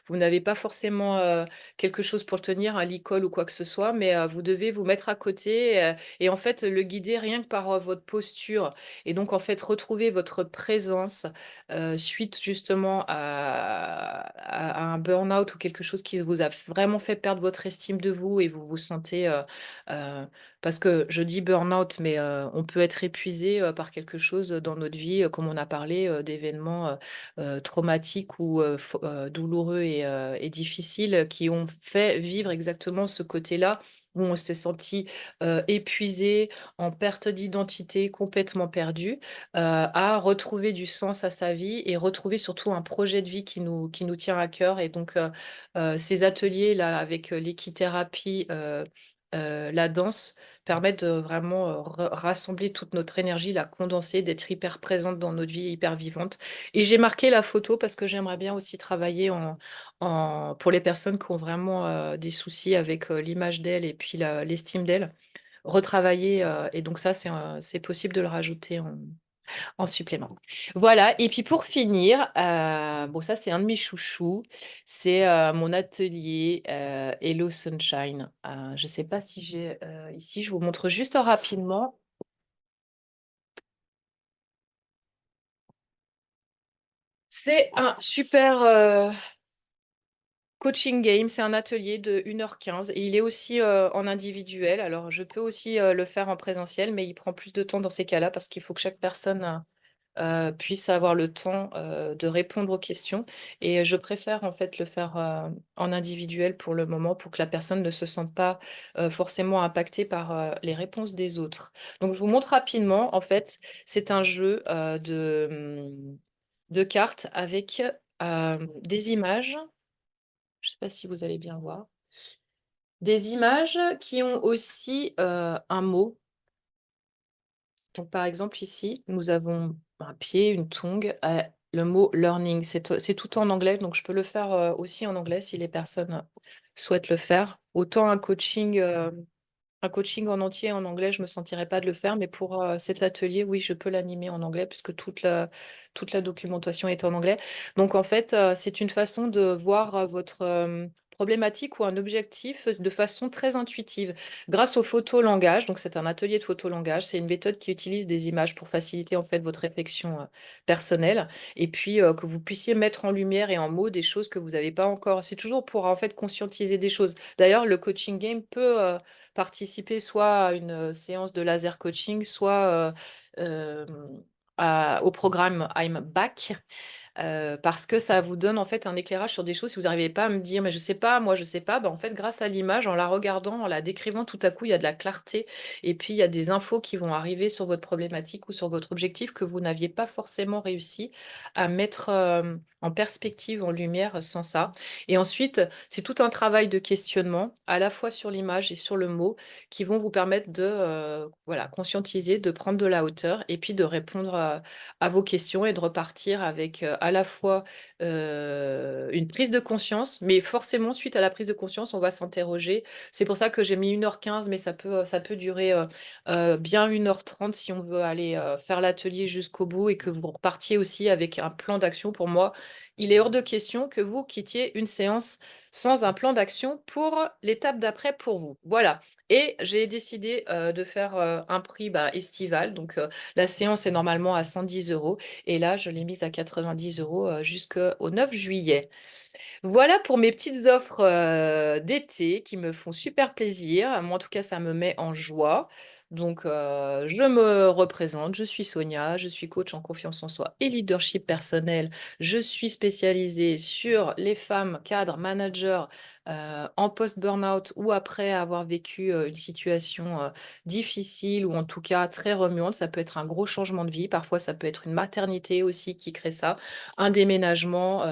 vous n'avez pas forcément, quelque chose pour le tenir, un licol ou quoi que ce soit, mais vous devez vous mettre à côté, et en fait, le guider rien que par, votre posture et donc en fait, retrouver votre présence, suite justement à un burn-out ou quelque chose qui vous a vraiment fait perdre votre estime de vous et vous vous sentez, heu parce que je dis burn-out, mais on peut être épuisé, par quelque chose dans notre vie, comme on a parlé, d'événements, traumatiques ou douloureux et difficiles, qui ont fait vivre exactement ce côté-là, où on s'est senti, épuisé, en perte d'identité, complètement perdu, à retrouver du sens à sa vie et retrouver surtout un projet de vie qui nous tient à cœur et donc ces ateliers-là avec, l'équithérapie, la danse, permettre de vraiment, rassembler toute notre énergie, la condenser, d'être hyper présente dans notre vie, hyper vivante et j'ai marqué la photo parce que j'aimerais bien aussi travailler pour les personnes qui ont vraiment, des soucis avec, l'image d'elles et puis l'estime d'elles, retravailler, et donc ça, c'est possible de le rajouter en supplément. Voilà et puis pour finir, bon ça c'est un de mes chouchous, c'est, mon atelier, Hello Sunshine. Je ne sais pas si j'ai, ici, je vous montre juste rapidement. C'est un super, coaching game, c'est un atelier de 1 h 15 et il est aussi, en individuel. Alors je peux aussi, le faire en présentiel, mais il prend plus de temps dans ces cas-là parce qu'il faut que chaque personne, puisse avoir le temps, de répondre aux questions et je préfère en fait le faire, en individuel pour le moment, pour que la personne ne se sente pas, forcément impactée par, les réponses des autres. Donc je vous montre rapidement, en fait, c'est un jeu, de cartes avec, des images. Je ne sais pas si vous allez bien voir. Des images qui ont aussi, un mot. Donc, par exemple, ici, nous avons un pied, une tongue, le mot learning. C'est tout en anglais, donc je peux le faire aussi en anglais si les personnes souhaitent le faire. Autant un coaching en entier en anglais, je me sentirais pas de le faire, mais pour cet atelier, oui, je peux l'animer en anglais puisque toute la documentation est en anglais. Donc, en fait, c'est une façon de voir votre problématique ou un objectif de façon très intuitive grâce au photolangage. Donc, c'est un atelier de photolangage. C'est une méthode qui utilise des images pour faciliter en fait votre réflexion personnelle et puis que vous puissiez mettre en lumière et en mots des choses que vous n'avez pas encore. C'est toujours pour en fait conscientiser des choses. D'ailleurs, le coaching game peut participer soit à une séance de laser coaching, soit au programme I'm Back. Parce que ça vous donne en fait un éclairage sur des choses. Si vous n'arrivez pas à me dire: «Mais je sais pas, moi je sais pas», bah, en fait grâce à l'image, en la regardant, en la décrivant, tout à coup il y a de la clarté et puis il y a des infos qui vont arriver sur votre problématique ou sur votre objectif que vous n'aviez pas forcément réussi à mettre, en perspective, en lumière, sans ça et ensuite, c'est tout un travail de questionnement, à la fois sur l'image et sur le mot, qui vont vous permettre de, voilà, conscientiser, de prendre de la hauteur et puis de répondre, à vos questions et de repartir avec, à la fois, une prise de conscience, mais forcément suite à la prise de conscience, on va s'interroger. C'est pour ça que j'ai mis 1 h 15, mais ça peut durer, bien 1 h 30 si on veut aller, faire l'atelier jusqu'au bout et que vous repartiez aussi avec un plan d'action. Pour moi, il est hors de question que vous quittiez une séance sans un plan d'action pour l'étape d'après pour vous. Voilà et j'ai décidé, de faire, un prix, bah, estival donc la séance est normalement à 110 € et là, je l'ai mise à 90 € jusqu'au 9 juillet. Voilà pour mes petites offres, d'été qui me font super plaisir. Moi, en tout cas, ça me met en joie. Donc, je me représente, je suis Sonia, je suis coach en confiance en soi et leadership personnel. Je suis spécialisée sur les femmes cadres, managers, en post-burnout ou après avoir vécu, une situation, difficile ou en tout cas très remuante. Ça peut être un gros changement de vie, parfois ça peut être une maternité aussi qui crée ça, un déménagement,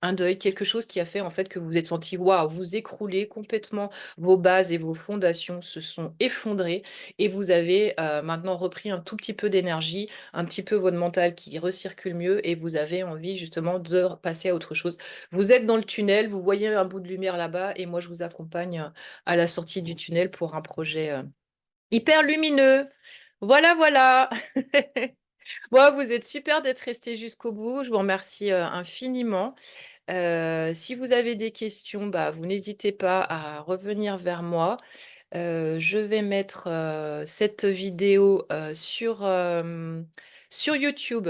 un deuil, quelque chose qui a fait en fait que vous vous êtes senti waouh, vous écrouler complètement, vos bases et vos fondations se sont effondrées et vous avez, maintenant repris un tout petit peu d'énergie, un petit peu votre mental qui recircule mieux et vous avez envie justement de passer à autre chose. Vous êtes dans le tunnel, vous voyez un bout de lumière là-bas et moi je vous accompagne, à la sortie du tunnel pour un projet, hyper lumineux. Voilà, voilà. Bon, vous êtes super d'être resté jusqu'au bout. Je vous remercie, infiniment. Si vous avez des questions, bah, vous n'hésitez pas à revenir vers moi. Je vais mettre, cette vidéo, sur YouTube.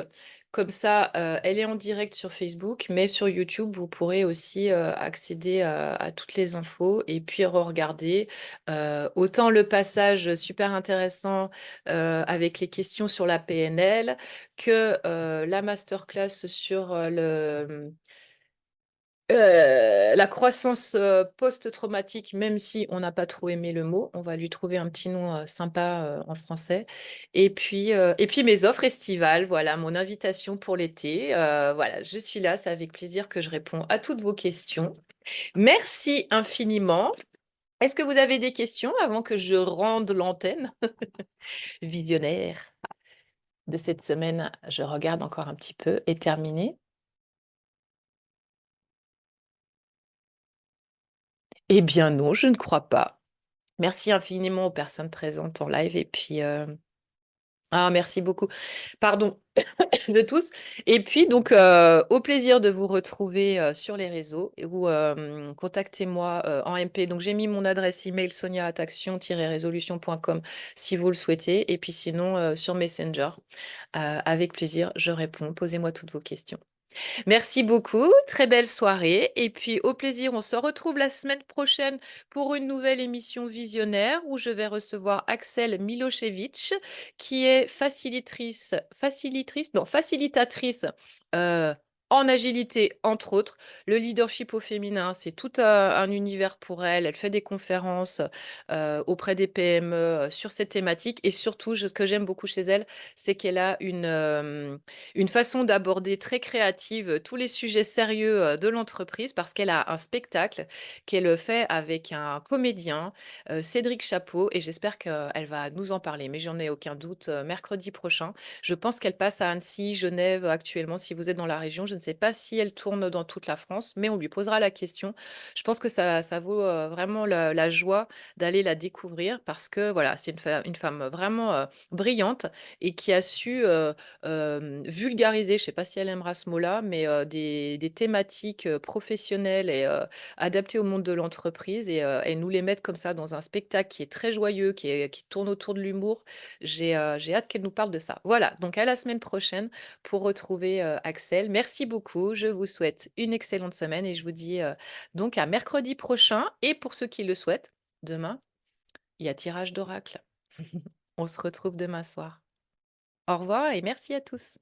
Comme ça, elle est en direct sur Facebook, mais sur YouTube, vous pourrez aussi, accéder, à toutes les infos et puis regarder, autant le passage super intéressant, avec les questions sur la PNL que, la masterclass sur, la croissance, post-traumatique, même si on n'a pas trop aimé le mot, on va lui trouver un petit nom, sympa, en français et puis mes offres estivales, voilà, mon invitation pour l'été, voilà, je suis là, c'est avec plaisir que je réponds à toutes vos questions. Merci infiniment. Est-ce que vous avez des questions avant que je rende l'antenne? Visionnaire de cette semaine, je regarde encore un petit peu, est terminée. Eh bien non, je ne crois pas. Merci infiniment aux personnes présentes en live et puis, merci beaucoup. Pardon de tous et puis donc, au plaisir de vous retrouver, sur les réseaux ou, contactez-moi, en MP. Donc j'ai mis mon adresse email sonia@action-resolution.com si vous le souhaitez et puis sinon, sur Messenger, avec plaisir, je réponds. Posez-moi toutes vos questions. Merci beaucoup, très belle soirée et puis au plaisir, on se retrouve la semaine prochaine pour une nouvelle émission visionnaire où je vais recevoir Axel Milošević qui est facilitatrice, heu, en agilité entre autres. Le leadership au féminin, c'est tout un univers pour elle. Elle fait des conférences, auprès des PME, sur cette thématique et surtout ce que j'aime beaucoup chez elle, c'est qu'elle a une façon d'aborder très créative, tous les sujets sérieux, de l'entreprise parce qu'elle a un spectacle qu'elle, fait avec un comédien, Cédric Chapeau et j'espère qu'elle va nous en parler, mais j'en ai aucun doute, mercredi prochain. Je pense qu'elle passe à Annecy, Genève, actuellement si vous êtes dans la région. Je ne sais pas si elle tourne dans toute la France, mais on lui posera la question. Je pense que ça vaut, vraiment la joie d'aller la découvrir parce que voilà, c'est une femme vraiment, brillante et qui a su, vulgariser, je ne sais pas si elle aimera ce mot-là, mais des thématiques, professionnelles et adaptées au monde de l'entreprise et nous les mettre comme ça dans un spectacle qui est très joyeux, qui tourne autour de l'humour. J'ai hâte qu'elle nous parle de ça. Voilà, donc à la semaine prochaine pour retrouver, Axel. Merci beaucoup, je vous souhaite une excellente semaine et je vous dis, donc à mercredi prochain et pour ceux qui le souhaitent, demain, il y a tirage d'oracle. On se retrouve demain soir. Au revoir et merci à tous.